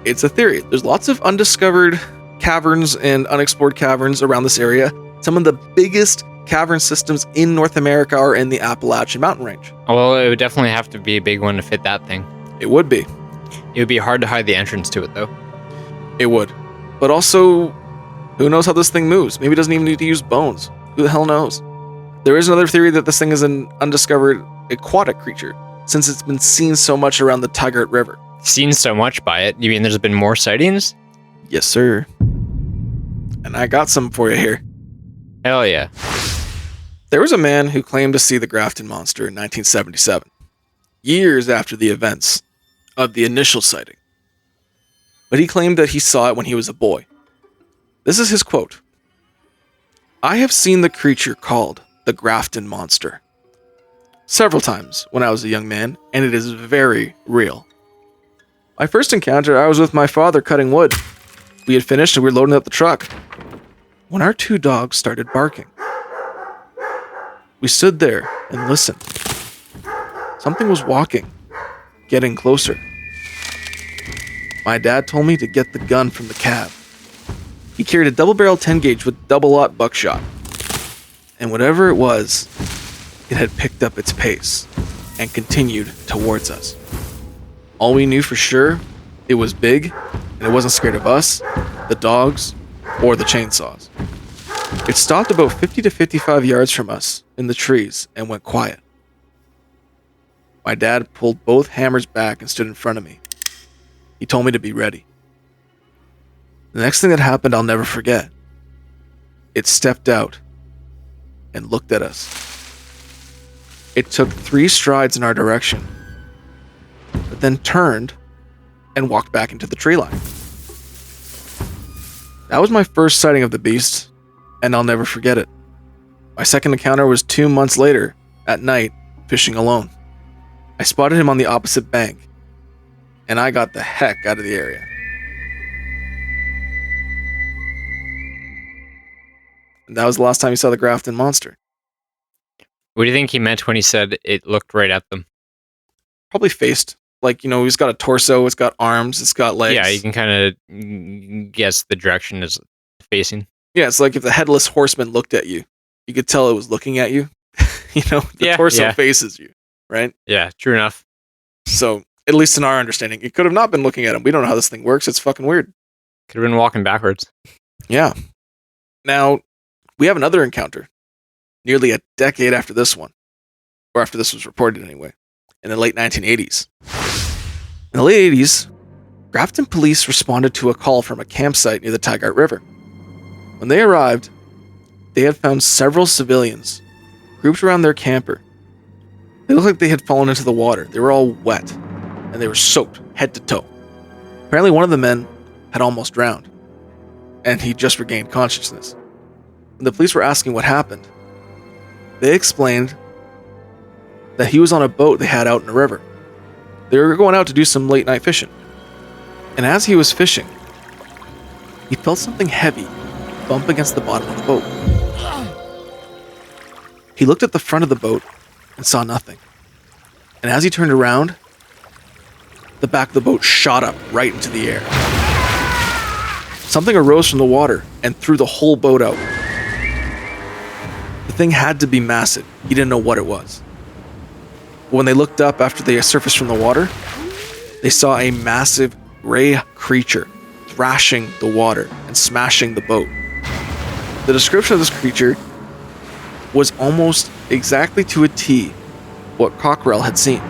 It's a theory. There's lots of undiscovered caverns and unexplored caverns around this area. Some of the biggest cavern systems in North America are in the Appalachian mountain range. Well, it would definitely have to be a big one to fit that thing. It would be. It would be hard to hide the entrance to it, though. It would. But also, who knows how this thing moves? Maybe it doesn't even need to use bones. Who the hell knows? There is another theory that this thing is an undiscovered aquatic creature, since it's been seen so much around the Tigard River. Seen so much by it? You mean there's been more sightings? Yes, sir. And I got some for you here. Hell yeah. There was a man who claimed to see the Grafton Monster in 1977, years after the events of the initial sighting. But he claimed that he saw it when he was a boy. This is his quote. "I have seen the creature called the Grafton Monster several times when I was a young man, and it is very real. My first encounter, I was with my father cutting wood. We had finished and we were loading up the truck when our two dogs started barking. We stood there and listened. Something was walking, getting closer. My dad told me to get the gun from the cab. He carried a double-barrel 10-gauge with double-aught buckshot. And whatever it was, it had picked up its pace. and continued towards us. All we knew for sure, it was big, and it wasn't scared of us, the dogs, or the chainsaws. It stopped about 50 to 55 yards from us in the trees and went quiet. My dad pulled both hammers back and stood in front of me. He told me to be ready. The next thing that happened, I'll never forget. It stepped out and looked at us. It took 3 strides in our direction, but then turned and walked back into the tree line. That was my first sighting of the beast, and I'll never forget it. My second encounter was 2 months later, at night, fishing alone. I spotted him on the opposite bank, and I got the heck out of the area. And that was the last time you saw the Grafton Monster. What do you think he meant when he said it looked right at them? Probably faced. Like, he's got a torso, it's got arms, it's got legs. Yeah, you can kind of guess the direction is facing. Yeah, it's like if the headless horseman looked at you, you could tell it was looking at you. The torso faces you, right? Yeah, true enough. So, at least in our understanding, it could have not been looking at him. We don't know how this thing works. It's fucking weird. Could have been walking backwards. Yeah. Now, we have another encounter, nearly a decade after this one, or after this was reported anyway, in the late 1980s. In the late 80s, Grafton police responded to a call from a campsite near the Taggart River. When they arrived, they had found several civilians grouped around their camper. They looked like they had fallen into the water. They were all wet, and they were soaked head to toe. Apparently, one of the men had almost drowned, and he just regained consciousness. When the police were asking what happened, they explained that he was on a boat they had out in the river. They were going out to do some late night fishing. And as he was fishing, he felt something heavy bump against the bottom of the boat. He looked at the front of the boat and saw nothing. And as he turned around, the back of the boat shot up right into the air. Something arose from the water and threw the whole boat out. The thing had to be massive. He didn't know what it was. When they looked up after they surfaced from the water, they saw a massive gray creature thrashing the water and smashing the boat. The description of this creature was almost exactly to a T what Cockrell had seen.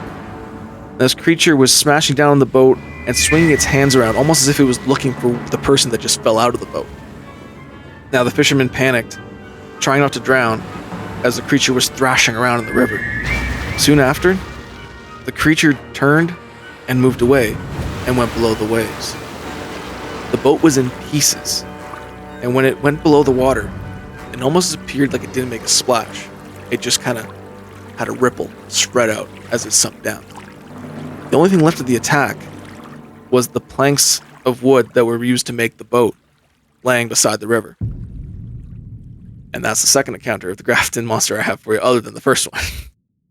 This creature was smashing down on the boat and swinging its hands around almost as if it was looking for the person that just fell out of the boat. Now the fishermen panicked, trying not to drown, as the creature was thrashing around in the river. Soon after, the creature turned and moved away and went below the waves. The boat was in pieces, and when it went below the water, it almost appeared like it didn't make a splash. It just kind of had a ripple spread out as it sunk down. The only thing left of the attack was the planks of wood that were used to make the boat, laying beside the river. And that's the second encounter of the Grafton Monster I have for you, other than the first one.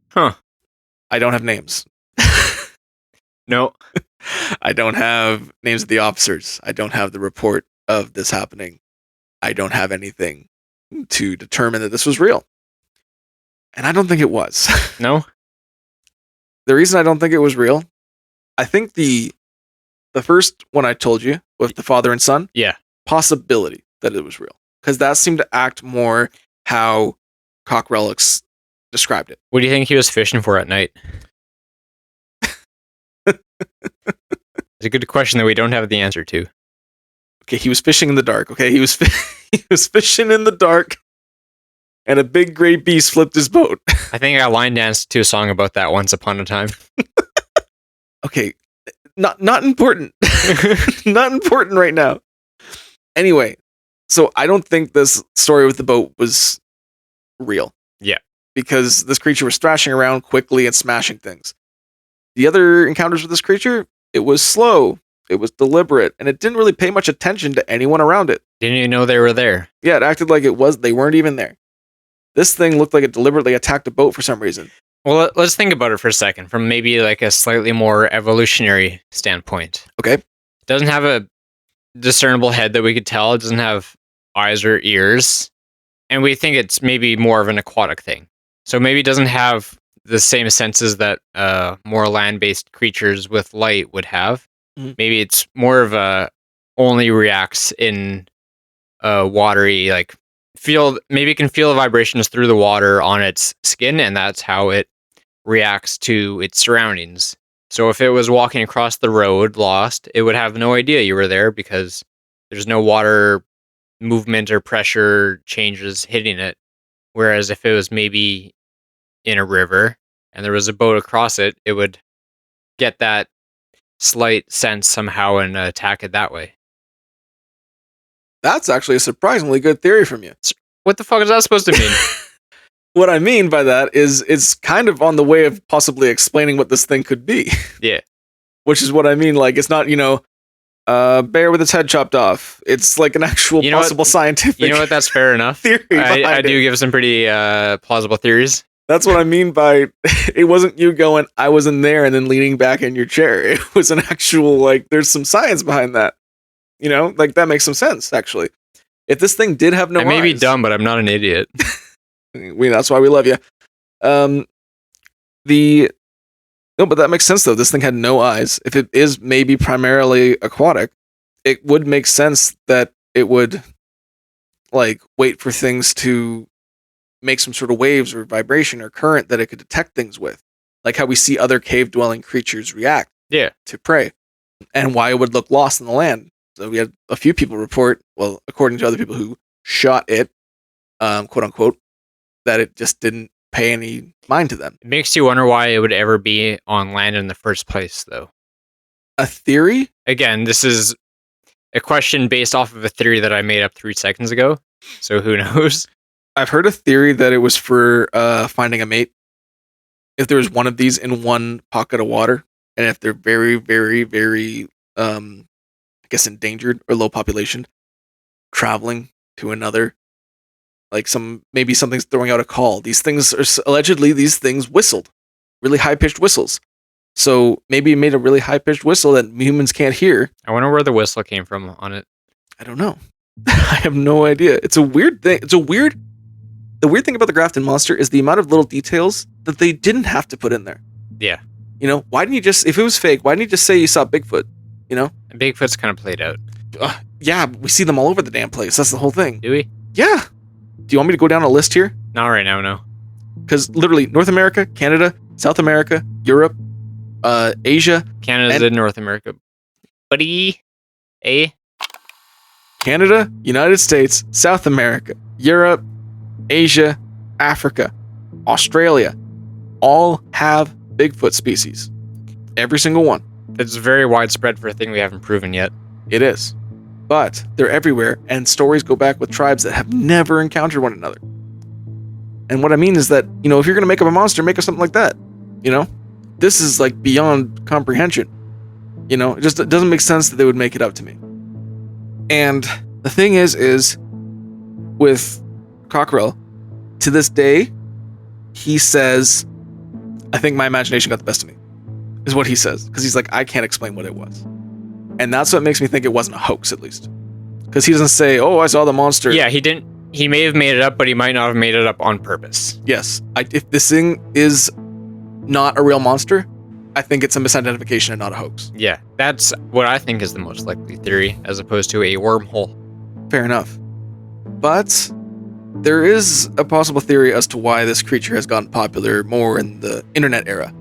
Huh. I don't have names. No. I don't have names of the officers. I don't have the report of this happening. I don't have anything to determine that this was real. And I don't think it was. No? The reason I don't think it was real, I think the first one I told you, with the father and son, Yeah. possibility that it was real. Because that seemed to act more how Cockrell described it. What do you think he was fishing for at night? It's a good question that we don't have the answer to. Okay, he was fishing in the dark. Okay, he was he was fishing in the dark, and a big gray beast flipped his boat. I think I line danced to a song about that once upon a time. Okay, not important. Not important right now. Anyway, so I don't think this story with the boat was real. Yeah. Because this creature was thrashing around quickly and smashing things. The other encounters with this creature, it was slow, it was deliberate, and it didn't really pay much attention to anyone around it. Didn't even know they were there. Yeah, it acted like they weren't even there. This thing looked like it deliberately attacked a boat for some reason. Well, let's think about it for a second from maybe like a slightly more evolutionary standpoint. Okay. It doesn't have a discernible head that we could tell. It doesn't have eyes or ears. And we think it's maybe more of an aquatic thing. So maybe it doesn't have the same senses that more land-based creatures with light would have. Mhm. Maybe it's more of a only reacts in watery like feel. Maybe it can feel the vibrations through the water on its skin, and that's how it reacts to its surroundings. So if it was walking across the road lost, it would have no idea you were there because there's no water movement or pressure changes hitting it. Whereas if it was maybe in a river and there was a boat across it, it would get that slight sense somehow and attack it that way. That's actually a surprisingly good theory from you. What the fuck is that supposed to mean? What I mean by that is it's kind of on the way of possibly explaining what this thing could be. Yeah. Which is what I mean. Like, it's not, bear with its head chopped off. It's like an actual possible scientific. You know what? That's fair enough. Theory. I do give some pretty plausible theories. That's what I mean by it wasn't you going, I wasn't there, and then leaning back in your chair. It was an actual, like, there's some science behind that. Like, that makes some sense, actually. If this thing did have no eyes. I may be dumb, but I'm not an idiot. That's why we love you. No, but that makes sense, though. This thing had no eyes. If it is maybe primarily aquatic, it would make sense that it would, like, wait for things to make some sort of waves or vibration or current that it could detect things with. Like how we see other cave-dwelling creatures react to prey. And why it would look lost in the land. So we had a few people report, well, according to other people who shot it, quote unquote, that it just didn't pay any mind to them. It makes you wonder why it would ever be on land in the first place, though. A theory? Again, this is a question based off of a theory that I made up 3 seconds ago. So who knows? I've heard a theory that it was for finding a mate. If there was one of these in one pocket of water, and if they're very, very, very, I guess endangered or low population, traveling to another, like maybe something's throwing out a call. These things whistled, really high pitched whistles. So maybe it made a really high pitched whistle that humans can't hear. I wonder where the whistle came from on it. I don't know. I have no idea. It's a weird thing. The weird thing about the Grafton Monster is the amount of little details that they didn't have to put in there. Yeah. Why didn't you just, if it was fake, why didn't you just say you saw Bigfoot? And Bigfoot's kind of played out. Yeah, we see them all over the damn place. That's the whole thing. Do we? Yeah. Do you want me to go down a list here? Not right now, no. Because literally, North America, Canada, South America, Europe, Asia. Canada's in North America. Buddy. Canada, United States, South America, Europe, Asia, Africa, Australia, all have Bigfoot species. Every single one. It's very widespread for a thing we haven't proven yet. It is. But they're everywhere, and stories go back with tribes that have never encountered one another. And what I mean is that, if you're going to make up a monster, make up something like that. This is like beyond comprehension. It doesn't make sense that they would make it up to me. And the thing is with Cockrell, to this day, he says, I think my imagination got the best of me, is what he says. Because he's like, I can't explain what it was. And that's what makes me think it wasn't a hoax, at least. Because he doesn't say, oh, I saw the monster. Yeah, he didn't. He may have made it up, but he might not have made it up on purpose. Yes. If this thing is not a real monster, I think it's a misidentification and not a hoax. Yeah, that's what I think is the most likely theory, as opposed to a wormhole. Fair enough. But there is a possible theory as to why this creature has gotten popular more in the internet era.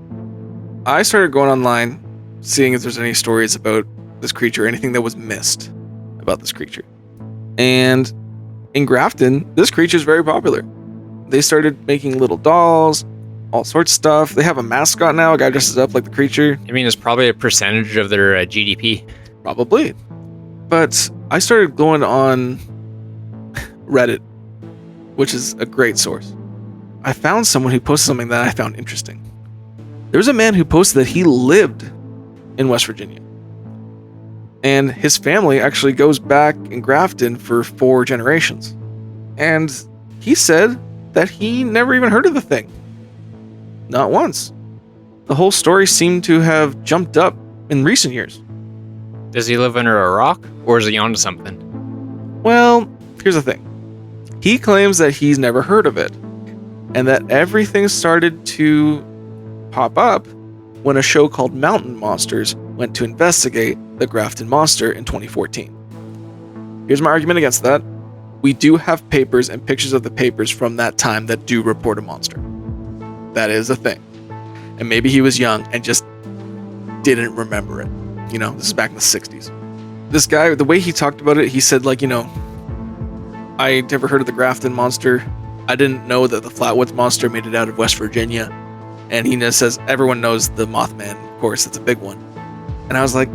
I started going online, seeing if there's any stories about this creature, anything that was missed about this creature. And in Grafton, this creature is very popular. They started making little dolls, all sorts of stuff. They have a mascot now, a guy dresses up like the creature. I mean, it's probably a percentage of their GDP. Probably. But I started going on Reddit, which is a great source. I found someone who posted something that I found interesting. There was a man who posted that he lived in West Virginia. And his family actually goes back in Grafton for 4 generations. And he said that he never even heard of the thing. Not once. The whole story seemed to have jumped up in recent years. Does he live under a rock, or is he onto something? Well, here's the thing. He claims that he's never heard of it, and that everything started to pop up when a show called Mountain Monsters went to investigate the Grafton Monster in 2014. Here's my argument against that. We do have papers and pictures of the papers from that time that do report a monster. That is a thing. And maybe he was young and just didn't remember it. You know, this is back in the 60s. This guy, the way he talked about it, he said, like, you know, I never heard of the Grafton Monster. I didn't know that the Flatwoods Monster made it out of West Virginia. And he just says, everyone knows the Mothman, of course, it's a big one. And I was like,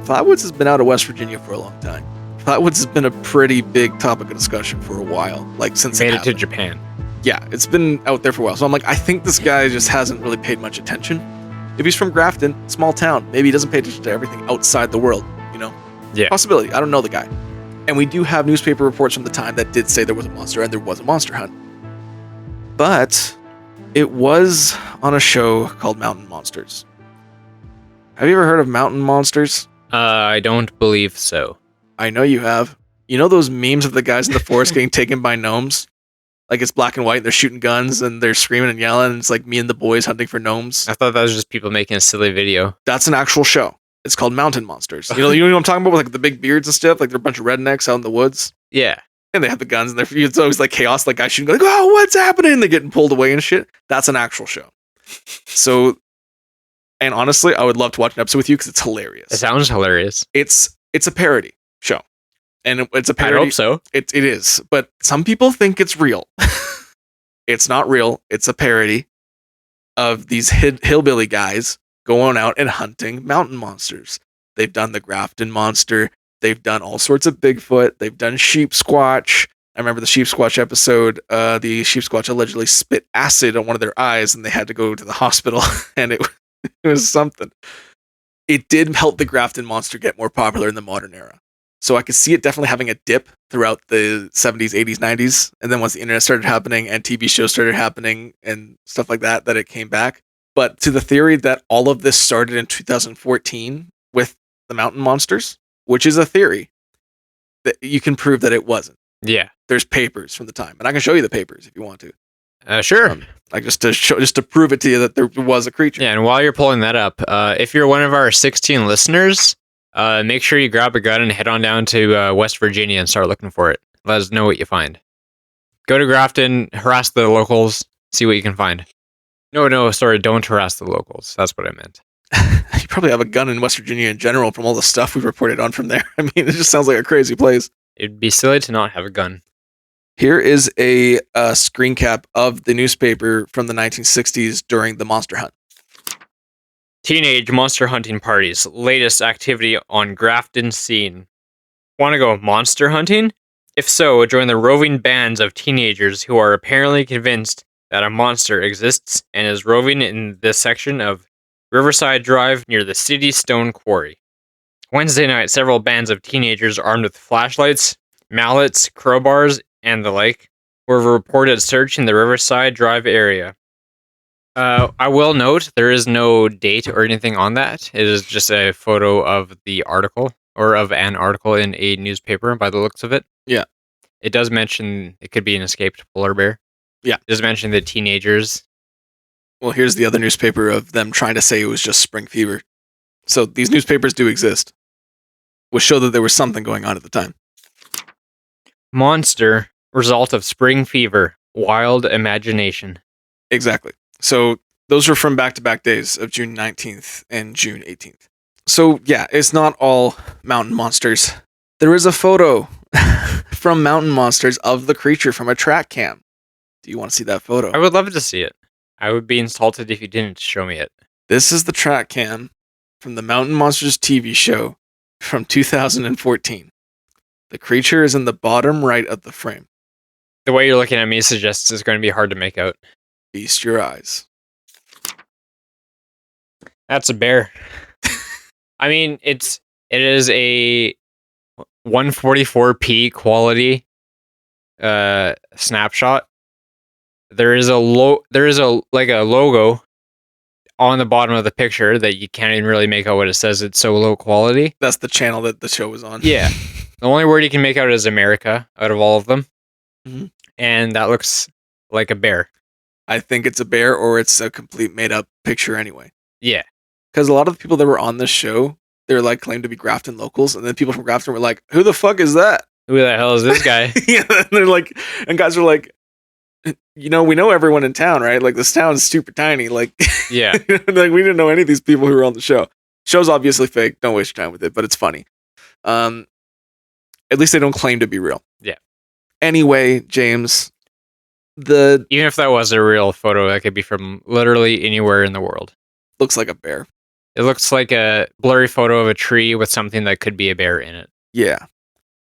Flatwoods has been out of West Virginia for a long time. Flatwoods has been a pretty big topic of discussion for a while, like since Made it to Japan. Yeah, it's been out there for a while. So I'm like, I think this guy just hasn't really paid much attention. If he's from Grafton, small town, maybe he doesn't pay attention to everything outside the world, you know? Yeah. Possibility. I don't know the guy. And we do have newspaper reports from the time that did say there was a monster and there was a monster hunt. But it was on a show called Mountain Monsters. Have you ever heard of Mountain Monsters? I don't believe so. I know you have. You know those memes of the guys in the forest getting taken by gnomes? Like it's black and white, they're shooting guns and they're screaming and yelling, and it's like me and the boys hunting for gnomes. I thought that was just people making a silly video. That's an actual show. It's called Mountain Monsters. You know what I'm talking about with like the big beards and stuff? Like they're a bunch of rednecks out in the woods. Yeah. And they have the guns and it's always like chaos, like guys shooting, like, oh, what's happening? They're getting pulled away and shit. That's an actual show. So, and honestly, I would love to watch an episode with you because it's hilarious. It sounds hilarious. It's a parody show. And it's a parody. I hope so. It is. But some people think it's real. It's not real. It's a parody of these hillbilly guys going out and hunting mountain monsters. They've done the Grafton Monster. They've done all sorts of Bigfoot. They've done sheep squatch. I remember the sheep squatch episode. The sheep squatch allegedly spit acid on one of their eyes and they had to go to the hospital. And it was something. It did help the Grafton Monster get more popular in the modern era. So I could see it definitely having a dip throughout the 70s, 80s, 90s. And then once the internet started happening and TV shows started happening and stuff like that, that it came back. But to the theory that all of this started in 2014 with the Mountain Monsters, which is a theory, that you can prove that it wasn't. Yeah. There's papers from the time. And I can show you the papers if you want to. Sure. Like just to prove it to you that there was a creature. Yeah, and while you're pulling that up, if you're one of our 16 listeners, make sure you grab a gun and head on down to West Virginia and start looking for it. Let us know what you find. Go to Grafton, harass the locals, see what you can find. No, sorry, don't harass the locals. That's what I meant. You probably have a gun in West Virginia in general from all the stuff we've reported on from there. I mean, it just sounds like a crazy place. It'd be silly to not have a gun. Here is a screen cap of the newspaper from the 1960s during the monster hunt. Teenage monster hunting parties. Latest activity on Grafton scene. Want to go monster hunting? If so, join the roving bands of teenagers who are apparently convinced that a monster exists and is roving in this section of Riverside Drive near the City Stone Quarry. Wednesday night, several bands of teenagers armed with flashlights, mallets, crowbars, and the like were reported searching the Riverside Drive area. I will note there is no date or anything on that. It is just a photo of the article or of an article in a newspaper by the looks of it. Yeah. It does mention it could be an escaped polar bear. Yeah. It does mention the teenagers. Well, here's the other newspaper of them trying to say it was just spring fever. So these newspapers do exist, which show that there was something going on at the time. Monster, result of spring fever, wild imagination. Exactly. So those were from back-to-back days of June 19th and June 18th. So yeah, it's not all mountain monsters. There is a photo from Mountain Monsters of the creature from a track cam. Do you want to see that photo? I would love to see it. I would be insulted if you didn't show me it. This is the track cam from the Mountain Monsters TV show from 2014. The creature is in the bottom right of the frame. The way you're looking at me suggests it's going to be hard to make out. Feast your eyes. That's a bear. I mean, it is a 144p quality snapshot. There is a logo on the bottom of the picture that you can't even really make out what it says. It's so low quality. That's the channel that the show was on. Yeah. The only word you can make out is America out of all of them. Mm-hmm. And that looks like a bear. I think it's a bear or it's a complete made up picture anyway. Yeah. Because a lot of the people that were on this show, they're like claimed to be Grafton locals, and then people from Grafton were like, "Who the fuck is that?" Who the hell is this guy? Yeah, and they're like, and guys are like, we know everyone in town, right? Like this town is super tiny. Like, Yeah. like we didn't know any of these people who were on the show. Show's obviously fake. Don't waste your time with it, but it's funny. At least they don't claim to be real. Yeah. Anyway, James, Even if that was a real photo, that could be from literally anywhere in the world. looks like a bear. It looks like a blurry photo of a tree with something that could be a bear in it. Yeah.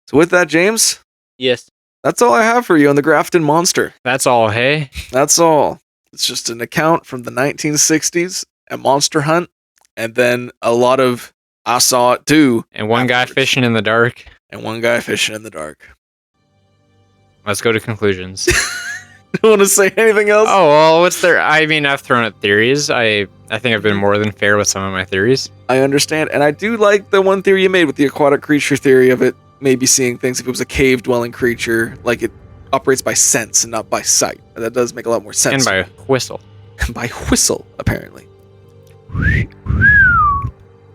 So with that, James, Yes. that's all I have for you on the Grafton Monster. That's all, hey? That's all. It's just an account from the 1960s, a monster hunt, and then a lot of I saw it too. And one guy afterwards. fishing in the dark. And one guy fishing in the dark. Let's go to conclusions. Don't want to say anything else? Oh, well, what's there? I mean, I've thrown out theories. I think I've been more than fair with some of my theories. I understand. And I do like the one theory you made with the aquatic creature theory of it maybe seeing things. If it was a cave-dwelling creature, like it operates by sense and not by sight. And that does make a lot more sense. And by whistle. And by whistle, apparently.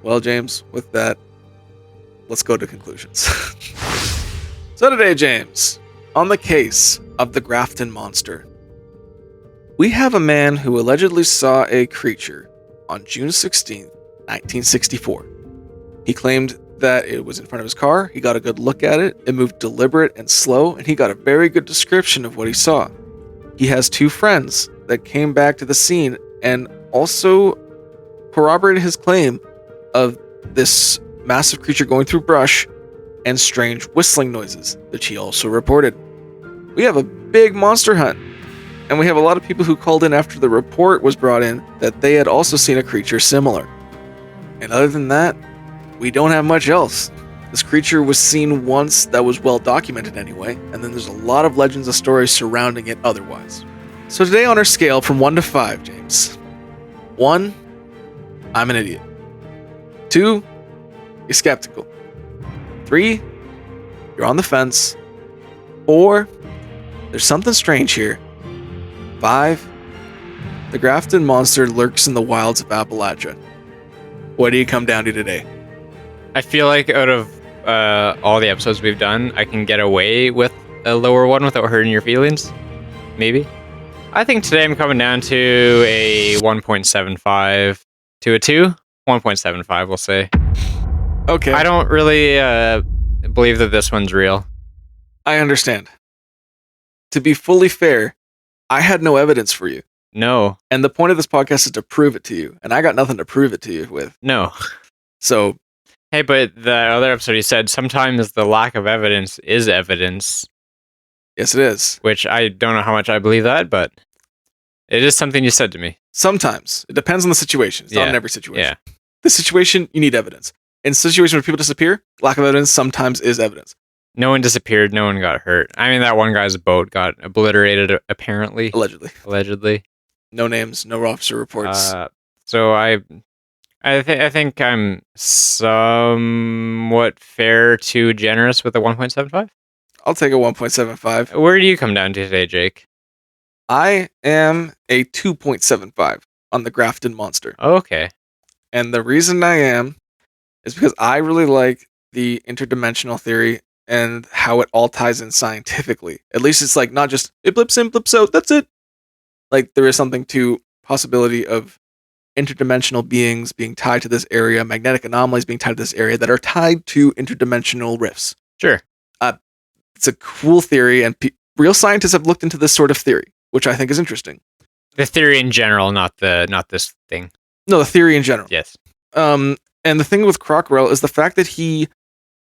Well, James, with that, let's go to conclusions. So today, James, on the case of the Grafton Monster, we have a man who allegedly saw a creature on June 16th, 1964. He claimed that it was in front of his car, he got a good look at it, it moved deliberate and slow, and he got a very good description of what he saw. He has two friends that came back to the scene and also corroborated his claim of this massive creature going through brush and strange whistling noises, which he also reported. We have a big monster hunt, and we have a lot of people who called in after the report was brought in that they had also seen a creature similar. And other than that, we don't have much else. This creature was seen once that was well documented anyway, and then there's a lot of legends and stories surrounding it otherwise. So today on our scale from 1 to 5, James. 1, I'm an idiot. 2, you're skeptical. 3, you're on the fence. 4, there's something strange here. 5, the Grafton Monster lurks in the wilds of Appalachia. What do you come down to today? I feel like out of all the episodes we've done, I can get away with a lower one without hurting your feelings. Maybe. I think today I'm coming down to a 1.75 to a 2. 1.75, we'll say. Okay. I don't really believe that this one's real. I understand. To be fully fair, I had no evidence for you. No. And the point of this podcast is to prove it to you. And I got nothing to prove it to you with. No. So, Hey, but the other episode you said sometimes the lack of evidence is evidence. yes, it is. Which I don't know how much I believe that, but it is something you said to me. Sometimes. It depends on the situation. It's not Yeah. in every situation. Yeah. This situation, you need evidence. In situations where people disappear, lack of evidence sometimes is evidence. No one disappeared. No one got hurt. I mean, that one guy's boat got obliterated, apparently. Allegedly. Allegedly. No names, no officer reports. So I think I'm somewhat fair to generous with a 1.75. I'll take a 1.75. Where do you come down to today, Jake? I am a 2.75 on the Grafton Monster. Okay. And the reason I am is because I really like the interdimensional theory and how it all ties in scientifically. At least it's like not just it blips in, blips out, that's it. Like there is something to possibility of interdimensional beings being tied to this area, magnetic anomalies being tied to this area that are tied to interdimensional rifts. Sure. It's a cool theory, and real scientists have looked into this sort of theory, which I think is interesting. The theory in general, not this thing. No, the theory in general. Yes. And the thing with Crockrell is the fact that he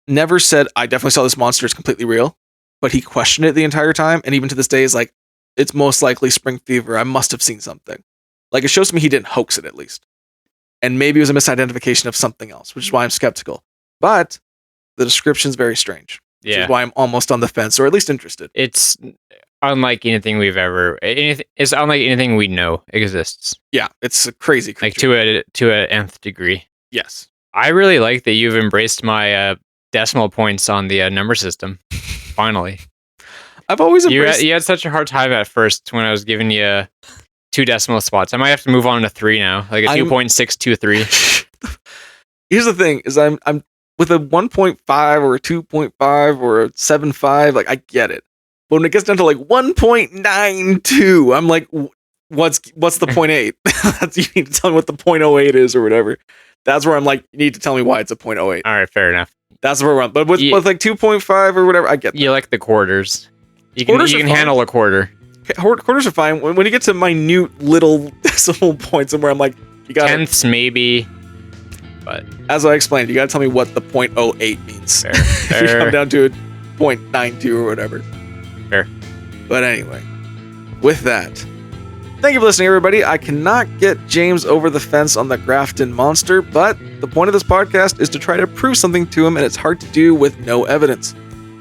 never said, I definitely saw this monster, it's completely real, but he questioned it the entire time, and even to this day is like, it's most likely spring fever, I must have seen something. Like, it shows me he didn't hoax it, at least. And maybe it was a misidentification of something else, which is why I'm skeptical. But the description's very strange. Which Yeah. is why I'm almost on the fence, or at least interested. It's unlike anything we've ever. It's unlike anything we know exists. Yeah, it's a crazy Like creature. to a nth degree. Yes. I really like that you've embraced my decimal points on the number system. Finally. I've always You embraced. had such a hard time at first when I was giving you 2 decimal spots. I might have to move on to 3 now, like a 2.623. Here's the thing: is I'm with a 1.5 or a 2.5 or a 7.5. Like I get it, but when it gets down to like 1.92, I'm like, what's the 0.8? You need to tell me what the 0.08 is or whatever. That's where I'm like, you need to tell me why it's a 0.08. All right, fair enough. That's where we're on. But with like 2.5 or whatever, I get that. You like the quarters. You Quarters can are fine. handle a quarter. Okay, quarters are fine. When you get to minute little decimal points, and where I'm like, you got tenths maybe, but as I explained, you got to tell me what the 0.08 means. fair. If you come down to a 0.92 or whatever. Fair. But anyway, with that, thank you for listening, everybody. I cannot get James over the fence on the Grafton Monster, but the point of this podcast is to try to prove something to him, and it's hard to do with no evidence.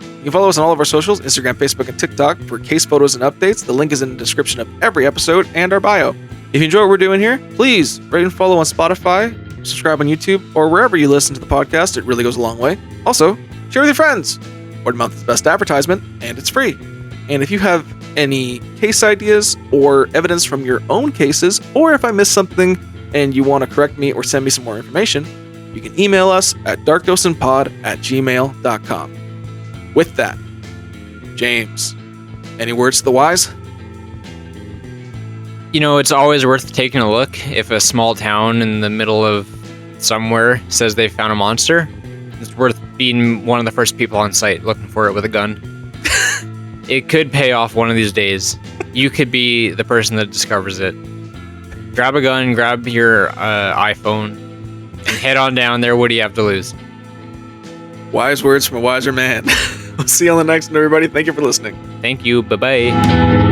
You can follow us on all of our socials, Instagram, Facebook, and TikTok for case photos and updates. The link is in the description of every episode and our bio. If you enjoy what we're doing here, please rate and follow on Spotify, subscribe on YouTube, or wherever you listen to the podcast. It really goes a long way. Also, share with your friends. Word of mouth is the best advertisement, and it's free. And if you have any case ideas or evidence from your own cases, or if I missed something and you want to correct me or send me some more information, you can email us at darkdosenpod@gmail.com. With that, James, any words to the wise? You know, it's always worth taking a look if a small town in the middle of somewhere says they found a monster. It's worth being one of the first people on site looking for it with a gun. It could pay off one of these days. You could be the person that discovers it. Grab a gun, grab your iPhone, and head on down there. What do you have to lose? Wise words from a wiser man. We'll see you on the next one, everybody. Thank you for listening. Thank you. Bye-bye.